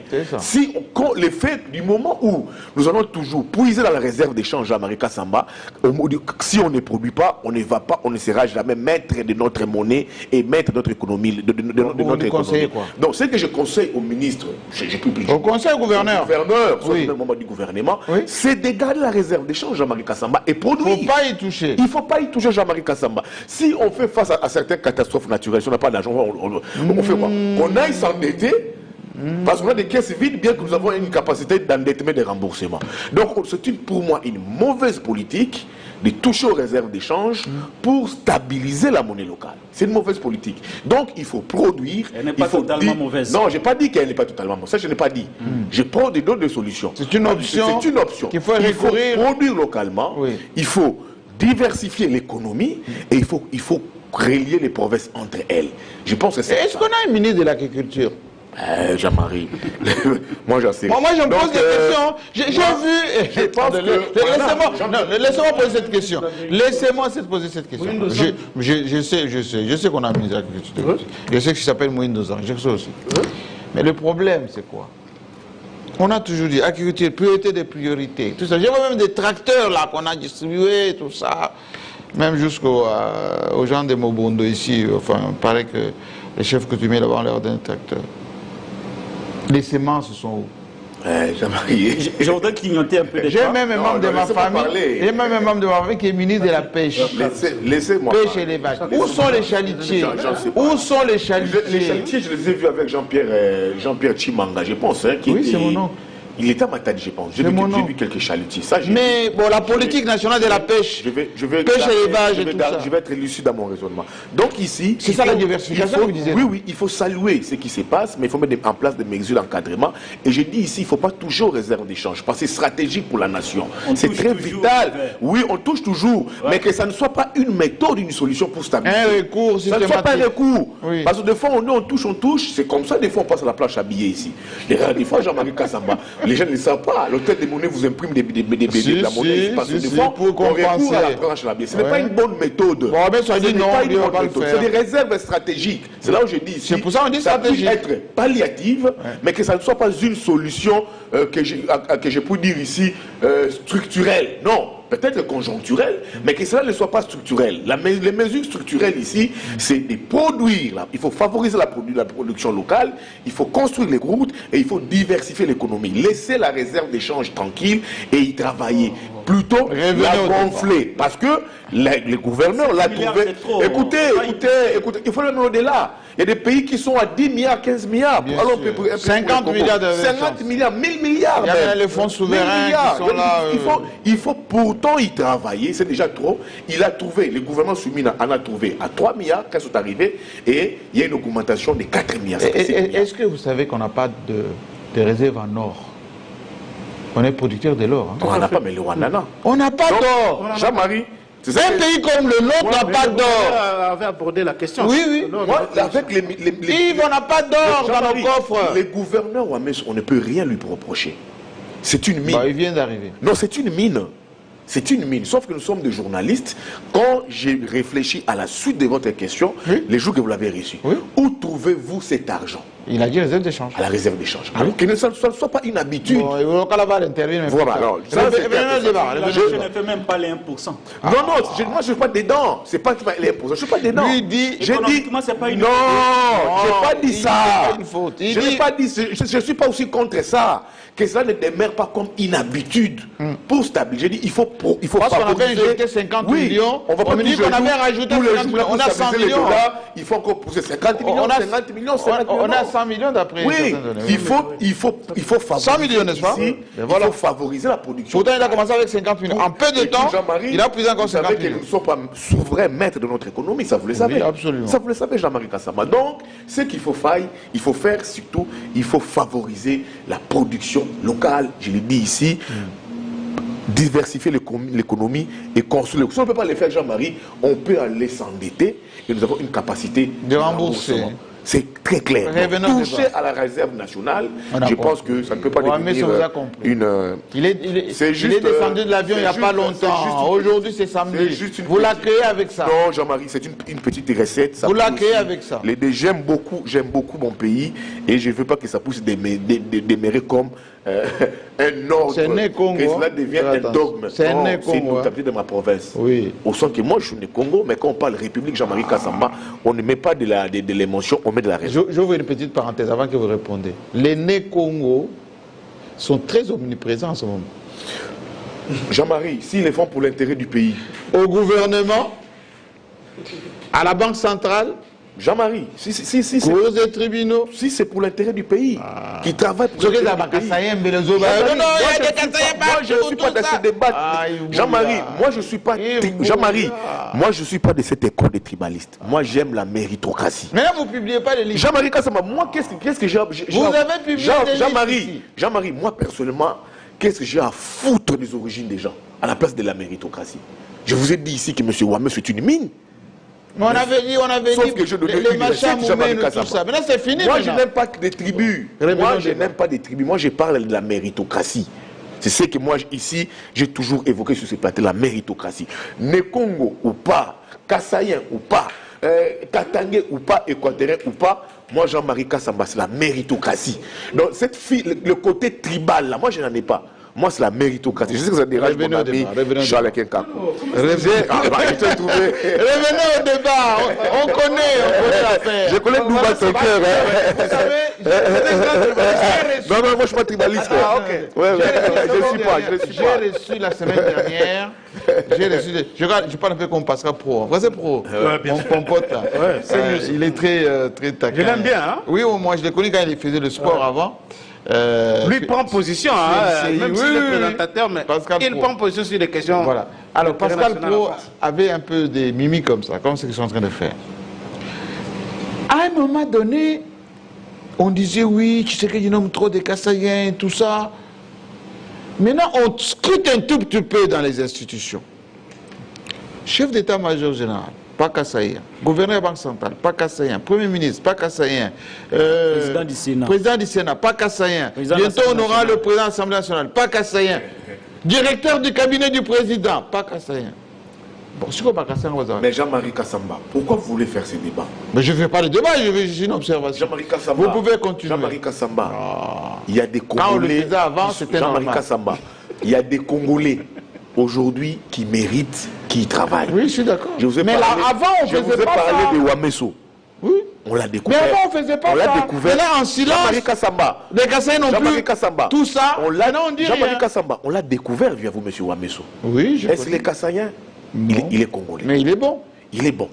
L'effet du moment où nous allons toujours puiser dans la réserve d'échange Jean-Marie Kassamba, si on ne produit pas, on ne va pas, on ne sera jamais maître de notre monnaie et maître de notre économie. Vous conseillez quoi? Donc, ce que je conseille au ministre, au conseil au gouverneur, du gouvernement, c'est de garder la réserve d'échange Jean-Marie Kassamba et produire. Il ne faut pas y toucher. Il ne faut pas y toucher Jean-Marie Kassamba. Si on fait face à certaines catastrophes naturelles, si on n'a pas d'argent, on fait quoi? On aille s'endetter. Parce qu'on a des caisses vides, bien que nous avons une capacité d'endettement et de remboursement. Donc, c'est pour moi une mauvaise politique de toucher aux réserves d'échange pour stabiliser la monnaie locale. C'est une mauvaise politique. Donc, il faut produire. Elle n'est pas totalement mauvaise. Non, je n'ai pas dit qu'elle n'est pas totalement mauvaise. Ça, je n'ai pas dit. Je prends d'autres solutions. C'est une option. C'est une option. Il faut produire localement. Oui. Il faut diversifier l'économie et il faut relier les provinces entre elles. Je pense que c'est. Est-ce qu'on a un ministre de l'Agriculture? Jean-Marie, moi j'en sais. Moi je me pose des questions. J'ai vu. Je pense que. Laissez-moi poser cette question. Laissez-moi poser cette question. Je sais qu'on a mis l'agriculture. Je sais qu'il s'appelle Moïse Dozan. Je sais aussi. Mais le problème, c'est quoi? On a toujours dit agriculture, priorité des priorités. Tout ça. J'ai même des tracteurs là qu'on a distribués, tout ça. Même jusqu'aux gens de Mobondo ici. Enfin, il paraît que les chefs coutumiers là-bas ont leur d'un tracteur. Les semences sont où? Jean-Marie. Je voudrais clignoter un peu les J'ai même un membre de ma famille qui est ministre de la pêche. Laissez-moi. Pêche et élevage. Où sont les chalutiers? Où sont les chalutiers? Les chalutiers, je les ai vus avec Jean-Pierre Chimanga, je pense. Oui, c'est mon oncle. Il était à Matadi, je pense. J'ai vu quelques chalutiers. Mais bon, la politique nationale de la pêche, pêche et élevage et tout ça. Je vais être lucide dans mon raisonnement. Donc ici... C'est ça la diversification, vous disiez? Oui, il faut saluer ce qui se passe, mais il faut mettre en place des mesures d'encadrement. Et je dis ici, il ne faut pas toucher aux réserves d'échange, parce que c'est stratégique pour la nation. C'est très vital. Oui, on touche toujours, mais que ça ne soit pas une méthode, une solution pour stabiliser. Un recours systématique. Ça ne soit pas un recours. Oui. Parce que des fois, on touche, c'est comme ça, des fois, on passe à la planche à billets ici. Des fois, Jean-Marie Kassamba, les gens ne le savent pas. L'hôtel des monnaies vous imprime des billets de la monnaie ici, parce que des fois, on recourt à la planche à billets. Ce n'est pas une bonne méthode. Bon, mais ça dit non, c'est des réserves stratégiques. C'est là où je dis ici. C'est pour ça qu'on dit stratégique. Ça peut être palliative, mais que ça ne soit pas une solution que je peux dire ici structurelle. Non. Peut-être conjoncturelle, mais que cela ne soit pas structurel. Les mesures structurelles ici, c'est de produire. Là. Il faut favoriser la production locale, il faut construire les routes et il faut diversifier l'économie. Laisser la réserve d'échange tranquille et y travailler. Plutôt la gonfler. Parce que les gouverneurs l'ont trouvé. Écoutez, il faut le mettre au-delà. Il y a des pays qui sont à 10 milliards, 15 milliards. Alors, 50 milliards de 50 milliards, 1000 milliards. Il y a les fonds souverains qui sont là. Il faut pourtant y travailler, c'est déjà trop. Il a trouvé, le gouvernement soumis en a trouvé à 3 milliards quand ils sont arrivés et il y a une augmentation de 4 milliards. Est-ce que vous savez qu'on n'a pas de réserve en or? On est producteur de l'or. On n'a pas, mais le Rwanda. On n'a pas d'or. Jean-Marie. Un pays comme le nôtre n'a pas d'or. On avait abordé la question. Oui. Moi, avec Yves, on n'a pas d'or dans nos coffres. Les gouverneurs, on ne peut rien lui reprocher. C'est une mine. Il vient d'arriver. Non, c'est une mine. C'est une mine. Sauf que nous sommes des journalistes. Quand j'ai réfléchi à la suite de votre question, les jours que vous l'avez reçu, où trouvez-vous cet argent? Il a dit réserve d'échange. À la réserve d'échange. Alors que ça ne soit pas une habitude. Bon, il va pas intervenir. Voilà. Alors, ça, je ne fais même pas les 1%. Non, moi je ne suis pas dedans. C'est pas les 1%. Je ne suis pas dedans. Lui dit. C'est pas une non, je n'ai pas dit ça. Je n'ai pas dit. Je ne suis pas aussi contre ça. Que ça ne demeure pas comme une habitude pour stabiliser. J'ai dit il faut parce qu'on avait injecté 50 millions. On va pas dire qu'on avait rajouté 50 millions. On a 100 millions. Il faut encore pousser 50 millions. On a 100 millions d'après. Oui, il faut favoriser. 100 millions, n'est-ce pas? Il faut favoriser la production. Pourtant, il a commencé avec 50 millions. En peu de temps, il a pris encore 50 millions. Nous ne sommes pas souverains maîtres de notre économie, ça vous le savez. Oui, absolument. Ça vous le savez, Jean-Marie Kassamba. Donc, ce qu'il faut faire surtout, il faut favoriser la production locale, je l'ai dit ici, diversifier l'économie et construire. Si on ne peut pas le faire, Jean-Marie, on peut aller s'endetter et nous avons une capacité de rembourser. C'est très clair. Donc, toucher à la réserve nationale, je pense que ça ne peut pas devenir une... Il est descendu de l'avion il n'y a pas longtemps. Aujourd'hui, c'est samedi. Vous l'accueillez avec ça? Non, Jean-Marie, c'est une petite recette. Vous l'accueillez avec ça? J'aime beaucoup mon pays et je ne veux pas que ça puisse démérer comme un ordre. C'est né Congo. Que cela devienne un dogme. C'est né Congo. C'est une totalité de ma province. Oui. Au sens que moi, je suis né Congo, mais quand on parle République Jean-Marie Kassamba, on ne met pas de l'émotion, on met de la raison. J'ouvre une petite parenthèse avant que vous répondiez. Les nés Congo sont très omniprésents en ce moment. Jean-Marie, s'ils le font pour l'intérêt du pays. Au gouvernement, à la Banque centrale, Jean-Marie, si cours et tribunaux, si c'est pour l'intérêt du pays, qui travaille pour l'intérêt du pays. Moi, je ne suis pas dans ce débat. Jean-Marie, moi, je ne suis pas. Jean-Marie, moi, je ne suis pas de cette école des tribalistes. Moi, j'aime la méritocratie. Mais là, vous ne publiez pas les livres. Jean-Marie Kassamba, moi, qu'est-ce que j'ai. Vous avez publié des livres. Jean-Marie, moi, personnellement, qu'est-ce que j'ai à foutre des origines des gens à la place de la méritocratie? Je vous ai dit ici que M. Ouamé, c'est une mine. On avait dit, Sauf que je donnais les machins, tout ça. Maintenant, c'est fini. Moi, je n'aime pas des tribus. Moi, je n'aime pas des tribus. Moi, je parle de la méritocratie. C'est ce que moi, ici, j'ai toujours évoqué sur ce plateau, la méritocratie. Nekongo ou pas, Kassaïen ou pas, Katangé ou pas, Équatorien ou pas, moi, Jean-Marie Kassamba, c'est la méritocratie. Donc, cette fille, le côté tribal, là, moi, je n'en ai pas. Moi, c'est la méritocratie. Je sais que ça dérange mon ami Charles Kenkakou. Revenons au débat. On connaît l'affaire. Je connais Douba ton cœur. Vous savez, non, moi, je ne suis pas tribaliste. Ah, ok. Je ne suis pas. J'ai reçu la semaine dernière. Je parle un peu comme Pascal Pro. C'est Pro. Mon pote là. Il est très taquin. Je l'aime bien, hein? Oui, moi, je l'ai connu quand il faisait le sport avant. Lui prend position, même s'il est présentateur, mais il prend position sur les questions. Voilà. Alors, Pascal Pro avait un peu des mimiques comme ça, comme ce qu'ils sont en train de faire. À un moment donné, on disait oui, tu sais qu'ils nomment trop des Kassaïens, tout ça. Maintenant, on scrute un tout petit peu dans les institutions. Chef d'état-major général, pas Kassaïen. Gouverneur Banque centrale, pas Kassaïen. Premier ministre, pas Kassaïen. Président du Sénat, pas Kassaïen. Bientôt, on aura le président de l'Assemblée nationale, pas Kassaïen. Directeur du cabinet du président, pas Kassaïen. Bon, c'est quoi pas Kassaïen? Mais Jean-Marie Kassamba, pourquoi vous voulez faire ce débat? Mais je ne fais pas le débat, je fais une observation. Jean-Marie Kassamba, vous pouvez continuer. Jean-Marie Kassamba, il y a des Congolais. Quand on le faisait avant, c'était normal. Jean-Marie Kassamba, il y a des Congolais aujourd'hui qui méritent, qui travaillent. Oui, je suis d'accord. Mais là, avant, on faisait pas ça. Je vous ai parlé de Wameso. Oui. On l'a découvert. Mais avant, on ne faisait pas ça. On l'a découvert. Mais là, en silence. Jean-Marie Kassamba. Les Kassaïens non plus. Kassamba. Tout ça. Jean-Marie Kassamba, on l'a découvert via vous, monsieur Wameso. Oui, je Est-ce que les Kassaïens, il est congolais. Mais il est bon. Il est bon.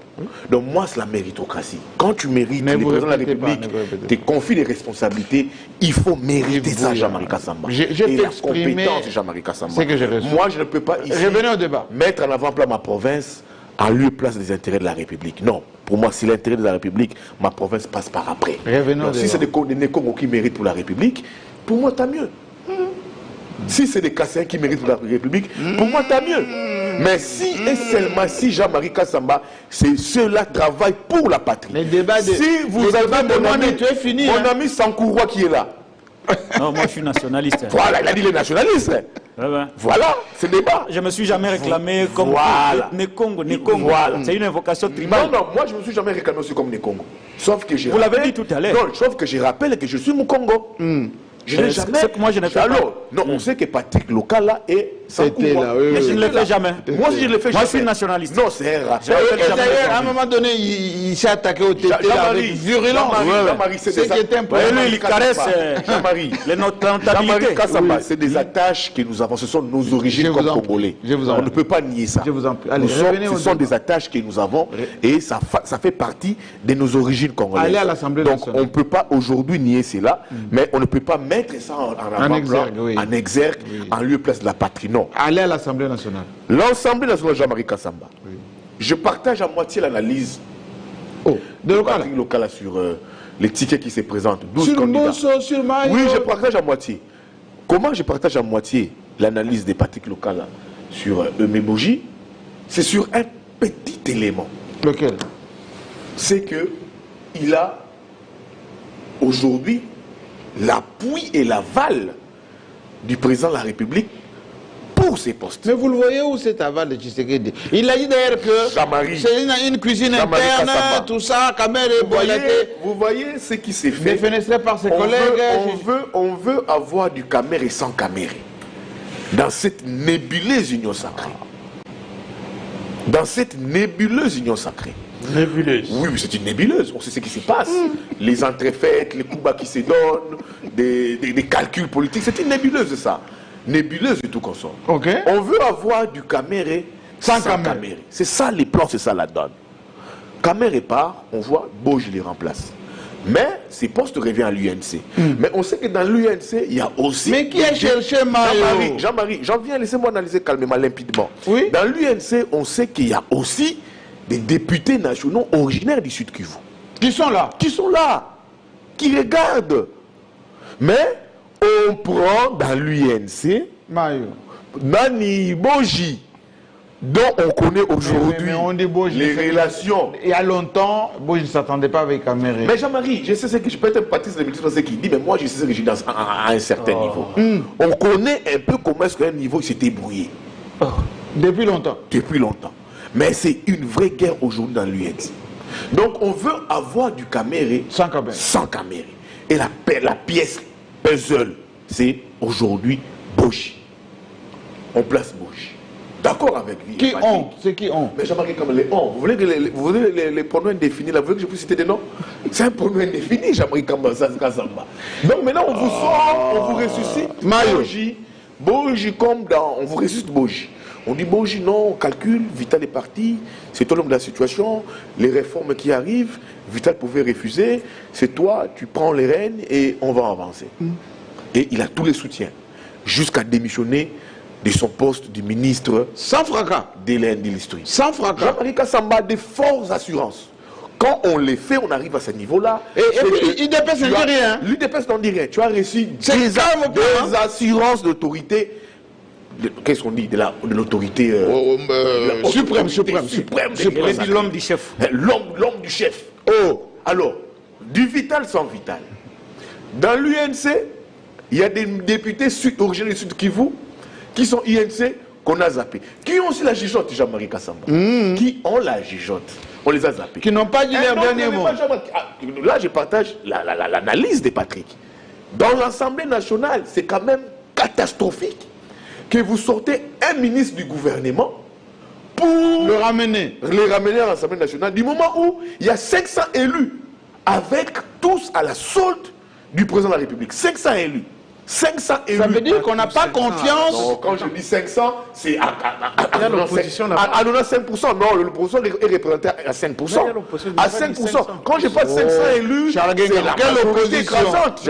Donc moi, c'est la méritocratie. Quand tu mérites, le président de la République te confie des responsabilités, il faut mériter ça, Jean-Marie Kassamba. J'ai fait la compétence de Jean-Marie Kassamba. Moi, je ne peux pas ici mettre en avant-plan ma province en lieu et place des intérêts de la République. Non. Pour moi, si l'intérêt de la République, ma province passe par après. Donc, si c'est des Nékongo qui méritent pour la République, pour moi, tant mieux. Si c'est des Kassaïens qui méritent pour la République, pour moi, tant mieux. Mais si et seulement si Jean-Marie Kassamba, c'est ceux-là travaillent pour la patrie. Si vous avez mon ami Sankouroua qui est là. Non, moi je suis nationaliste. Voilà, il a dit les nationalistes. Voilà, c'est débat. Je ne me suis jamais réclamé comme Nekongo. Voilà. C'est une invocation tribale. Non, moi je ne me suis jamais réclamé aussi comme Nekongo. Sauf que j'ai. Vous l'avez dit tout à l'heure. Non, sauf que je rappelle que je suis Mukongo. Je n'ai jamais. C'est que moi je n'ai fait pas. Non, on sait que Patrick Lokala est. C'était là, oui. Mais je ne le fais jamais. Moi aussi je le fais jamais. Moi je suis nationaliste. Non, c'est un rappel. D'ailleurs, à un moment donné, il s'est attaqué au TT avec virulence. Jean-Marie, c'est ce qui était important. Lui, il caresse Jean-Marie. Les notabilités. Jean-Marie Kassamba, c'est des attaches que nous avons. Ce sont nos origines comme Congolais. On ne peut pas nier ça. Ce sont des attaches que nous avons et ça fait partie de nos origines congolaises. Allez à l'Assemblée nationale. Donc on ne peut pas aujourd'hui nier cela, mais on ne peut pas mettre ça en exergue, en lieu et place de la patrie. Non. Allez à l'Assemblée nationale. L'Assemblée nationale Jean-Marie Kassamba. Je partage à moitié l'analyse de Patrick Lokala sur les tickets qui se présentent. 12 candidats. Sur Mayo. Oui, je partage à moitié. Comment je partage à moitié l'analyse de Patrick Lokala sur Eumeboji? C'est sur un petit élément. Lequel? C'est que il a aujourd'hui l'appui et l'aval du président de la République pour ces postes. Mais vous le voyez où cet aval de Tshisekedi? Il a dit d'ailleurs que c'est une cuisine interne, tout ça, vous voyez ce qui s'est fait. Défenestré par ses collègues. On veut avoir du Caméré sans Caméré. Dans cette nébuleuse union sacrée. Dans cette nébuleuse union sacrée. Nébuleuse. Oui, c'est une nébuleuse. On sait ce qui se passe. Les entrefaites, les coups bas qui se donnent, des calculs politiques. C'est une nébuleuse, ça. Nébuleuse et tout comme ça. Okay. On veut avoir du Caméré sans Caméré. C'est ça les plans, c'est ça la donne. Caméré part, on voit Boji les remplace. Mais ces postes reviennent à l'UNC. Mais on sait que dans l'UNC, il y a aussi... Mais qui a cherché Mayo? Jean-Marie, j'en viens, laissez-moi analyser calmement, limpidement. Oui. Dans l'UNC, on sait qu'il y a aussi des députés nationaux originaires du Sud Kivu. Qui sont là? Qui sont là. Qui regardent. Mais on prend dans l'UNC Mayo. Nani Boji dont on connaît aujourd'hui mais on dit Boji, les relations. Il y a longtemps, Boji ne s'attendait pas avec Kamere. Mais Jean-Marie, je sais ce que je peux être Patrice de ce qu'il dit, mais moi je sais ce que je dis à un certain niveau. On connaît un peu comment est-ce qu'un niveau s'est débrouillé. Depuis longtemps. Depuis longtemps. Mais c'est une vraie guerre aujourd'hui dans l'UNC. Donc on veut avoir du Kamere sans Kamere. Sans Kamere. Et la pièce puzzle, c'est aujourd'hui Boji. On place Boji. D'accord avec lui. Qui ont? C'est qui ont? Mais Jean-Marie, comme les ont. Vous voulez que les pronoms indéfinis, là, vous voulez que je puisse citer des noms? C'est un pronom indéfini, Jean-Marie Kassamba. Donc maintenant, on vous sort, on vous ressuscite Boji. Boji comme dans... On vous ressuscite Boji. On dit Boji, non, on calcule, Vital est parti, c'est toi l'homme de la situation, les réformes qui arrivent, Vital pouvait refuser, c'est toi, tu prends les rênes et on va avancer. Et il a tous les soutiens, jusqu'à démissionner de son poste de ministre sans fracas de l'industrie. Sans fracas. Jean-Marie Kassamba a de fortes assurances. Quand on les fait, on arrive à ce niveau-là. Et puis, l'UDPS ne dit rien. L'UDPS n'en dit rien. Tu as reçu des assurances d'autorité. Qu'est-ce qu'on dit de l'autorité suprême. L'homme du chef. L'homme du chef. Oh, alors, du Vital sans Vital. Dans l'UNC, il y a des députés originaires du Sud Kivu qui sont INC qu'on a zappé. Qui ont aussi la gigote, Jean-Marie Kassamba. Qui ont la gigote. On les a zappés. Qui n'ont pas dit leur dernier mot. Là, je partage l'analyse de Patrick. Dans l'Assemblée nationale, c'est quand même catastrophique que vous sortez un ministre du gouvernement pour le ramener à l'Assemblée nationale, du moment où il y a 500 élus, avec tous à la solde du président de la République. 500 élus. 500 élus. Ça veut dire qu'on n'a pas confiance. Non, quand je dis 500, c'est à 5%. Non, l'opposition est représentée à 5%. À 5%. Quand je parle de 500 élus, c'est la majorité écrasante.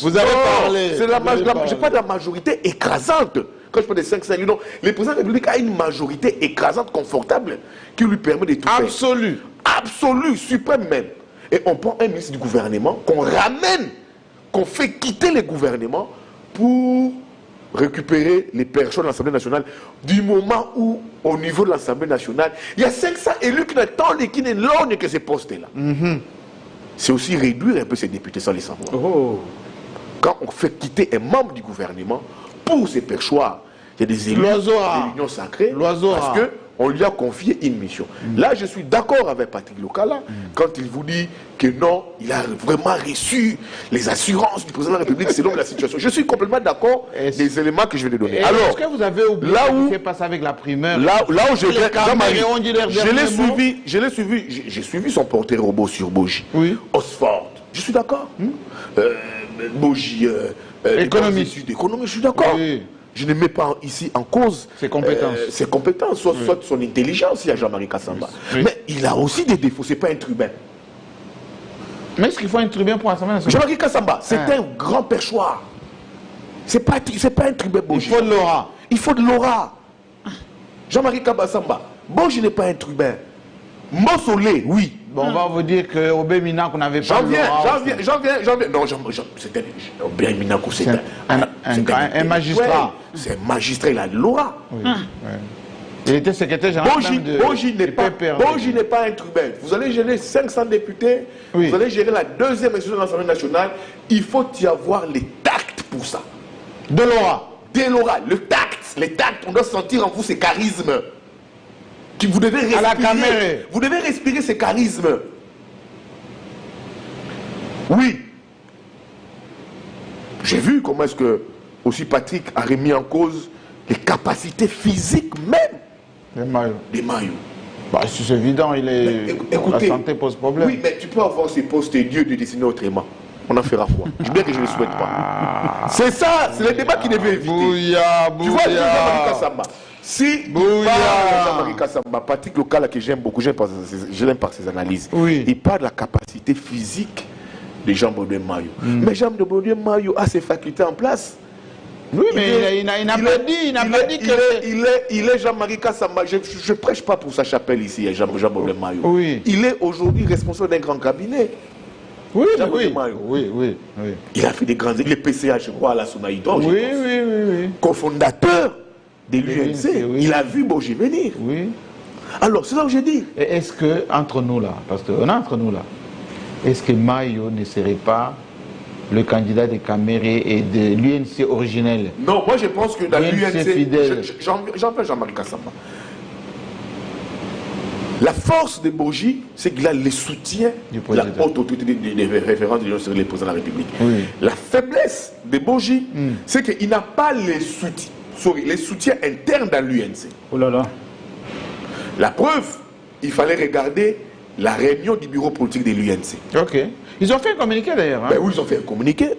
Vous avez parlé. Je ne parle pas de la majorité écrasante. Quand je parle de 500 élus, non. Le président de la République a une majorité écrasante, confortable, qui lui permet de tout faire. Absolue. Absolue, suprême même. Et on prend un ministre du gouvernement qu'on ramène, qu'on fait quitter le gouvernement pour récupérer les personnes de l'Assemblée nationale, du moment où, au niveau de l'Assemblée nationale, il y a 500 élus qui n'attendent et qui n'éloignent que ces postes-là. C'est aussi réduire un peu ces députés sans les savoir. Quand on fait quitter un membre du gouvernement pour ses perchoirs, il y a des élus de l'Union sacrée, parce qu'on lui a confié une mission. Là, je suis d'accord avec Patrick Lokala quand il vous dit que non, il a vraiment reçu les assurances du président de la République selon la situation. Je suis complètement d'accord des éléments que je vais lui donner. Alors, est-ce que vous avez oublié ce qui s'est passé avec la primeur? Là où je l'ai suivi, j'ai suivi son portrait robot sur Boji. Oui. Oxford. Je suis d'accord. Boji, économiste, je suis d'accord. Oui. Je ne mets pas ici en cause ses compétences, soit son intelligence, il y a Jean-Marie Kassamba. Oui. Mais il a aussi des défauts, c'est pas un tribun. Mais est-ce qu'il faut un tribun pour l'Assemblée nationale? Jean-Marie Kassamba, c'est un grand perchoir. C'est pas un tribun Boji. Il faut de l'aura. Il faut de l'aura. Jean-Marie Kassamba, Boji n'est pas un tribun. Mossolé, oui. Bon, on va vous dire qu'au Béminac, on n'avait pas de l'aura. J'en viens. Non, c'était au Béminac, c'est un magistrat. C'est un magistrat, il a de l'aura. Oui. Il était secrétaire général. Boji n'est pas un tribun. Vous allez gérer 500 députés, vous allez gérer la deuxième institution de l'Assemblée nationale. Il faut y avoir les tacts pour ça. De l'aura. De l'aura. Le tact, on doit sentir en vous ces charismes. Vous devez respirer. À la caméra. Vous devez respirer ces charismes. Oui. J'ai vu comment est-ce que aussi Patrick a remis en cause les capacités physiques même des maillots. Bah, c'est évident, écoutez, la santé pose problème. Oui, mais tu peux avoir ces postes et Dieu de dessiner autrement. On en fera quoi? Je bien que je ne le souhaite pas. C'est ça, c'est le débat qui devait éviter. Tu vois, Jean-Marie Kassamba. Si Jean-Marie Kassamba, Patrick Lokala, que j'aime beaucoup, je l'aime par ses analyses, il parle de la capacité physique de Jean Baudouin Mayo. Mais Jean Baudouin Mayo a ses facultés en place. Oui, mais il n'a pas dit que... Il est Jean-Marie Kassamba. Je ne prêche pas pour sa chapelle ici, Jean Baudouin Mayo. Oui. Il est aujourd'hui responsable d'un grand cabinet. Oui. Il a fait des grands... Il est PCA, je crois, à la Sonaïdo. Oui. Cofondateur de l'UNC, oui. Il a vu Boji venir. Oui. Alors, c'est là où j'ai dit. Est-ce que, entre nous là, parce qu'on est entre nous là, est-ce que Mayo ne serait pas le candidat de Caméré et de l'UNC originel? Non, moi je pense que dans l'UNC, Jean-Marie Kassamba, la force de Boji, c'est qu'il a le soutien de la haute autorité des références de l'Union sur les présidents de la République. Oui. La faiblesse de Boji, c'est qu'il n'a pas les soutiens internes dans l'UNC. Oh là là. La preuve, il fallait regarder la réunion du bureau politique de l'UNC. Ok. Ils ont fait un communiqué d'ailleurs. Hein? Ben oui, ils ont fait un communiqué.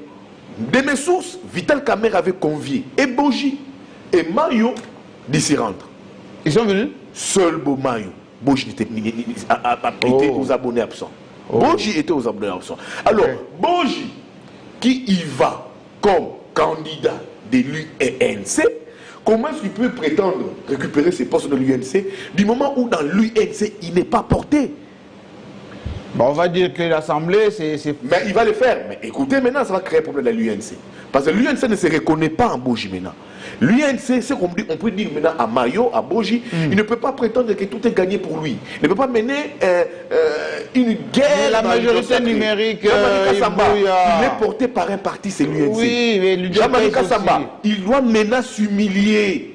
De mes sources, Vital Kamerhe avait convié et Boji et Mayo d'y rendre. Ils sont venus? Seul Mayo. Boji était aux abonnés absents. Boji était aux abonnés absents. Alors, Boji, qui y va comme candidat de l'UNC, comment est-ce qu'il peut prétendre récupérer ses postes de l'UNC du moment où dans l'UNC, il n'est pas porté? Bon, on va dire que l'Assemblée, c'est... Mais il va le faire. Mais écoutez, maintenant, ça va créer un problème dans l'UNC. Parce que l'UNC ne se reconnaît pas en Boji maintenant. L'UNC, c'est qu'on peut dire maintenant à Mayo, à Boji, il ne peut pas prétendre que tout est gagné pour lui. Il ne peut pas mener une guerre. La majorité numérique, il est porté par un parti, c'est l'UNC. Oui, mais Jean-Marie Kassamba, il doit maintenant s'humilier.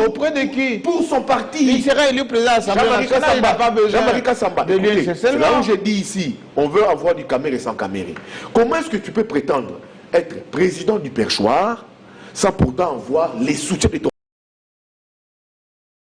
Auprès de qui? Pour son parti. Il sera élu président de l'Assemblée nationale, il n'a pas besoin Jean-Marie Kassamba. de l'UNC. C'est là où j'ai dit ici, on veut avoir du Caméré sans Caméré. Comment est-ce que tu peux prétendre être président du perchoir sans pourtant avoir les soutiens de ton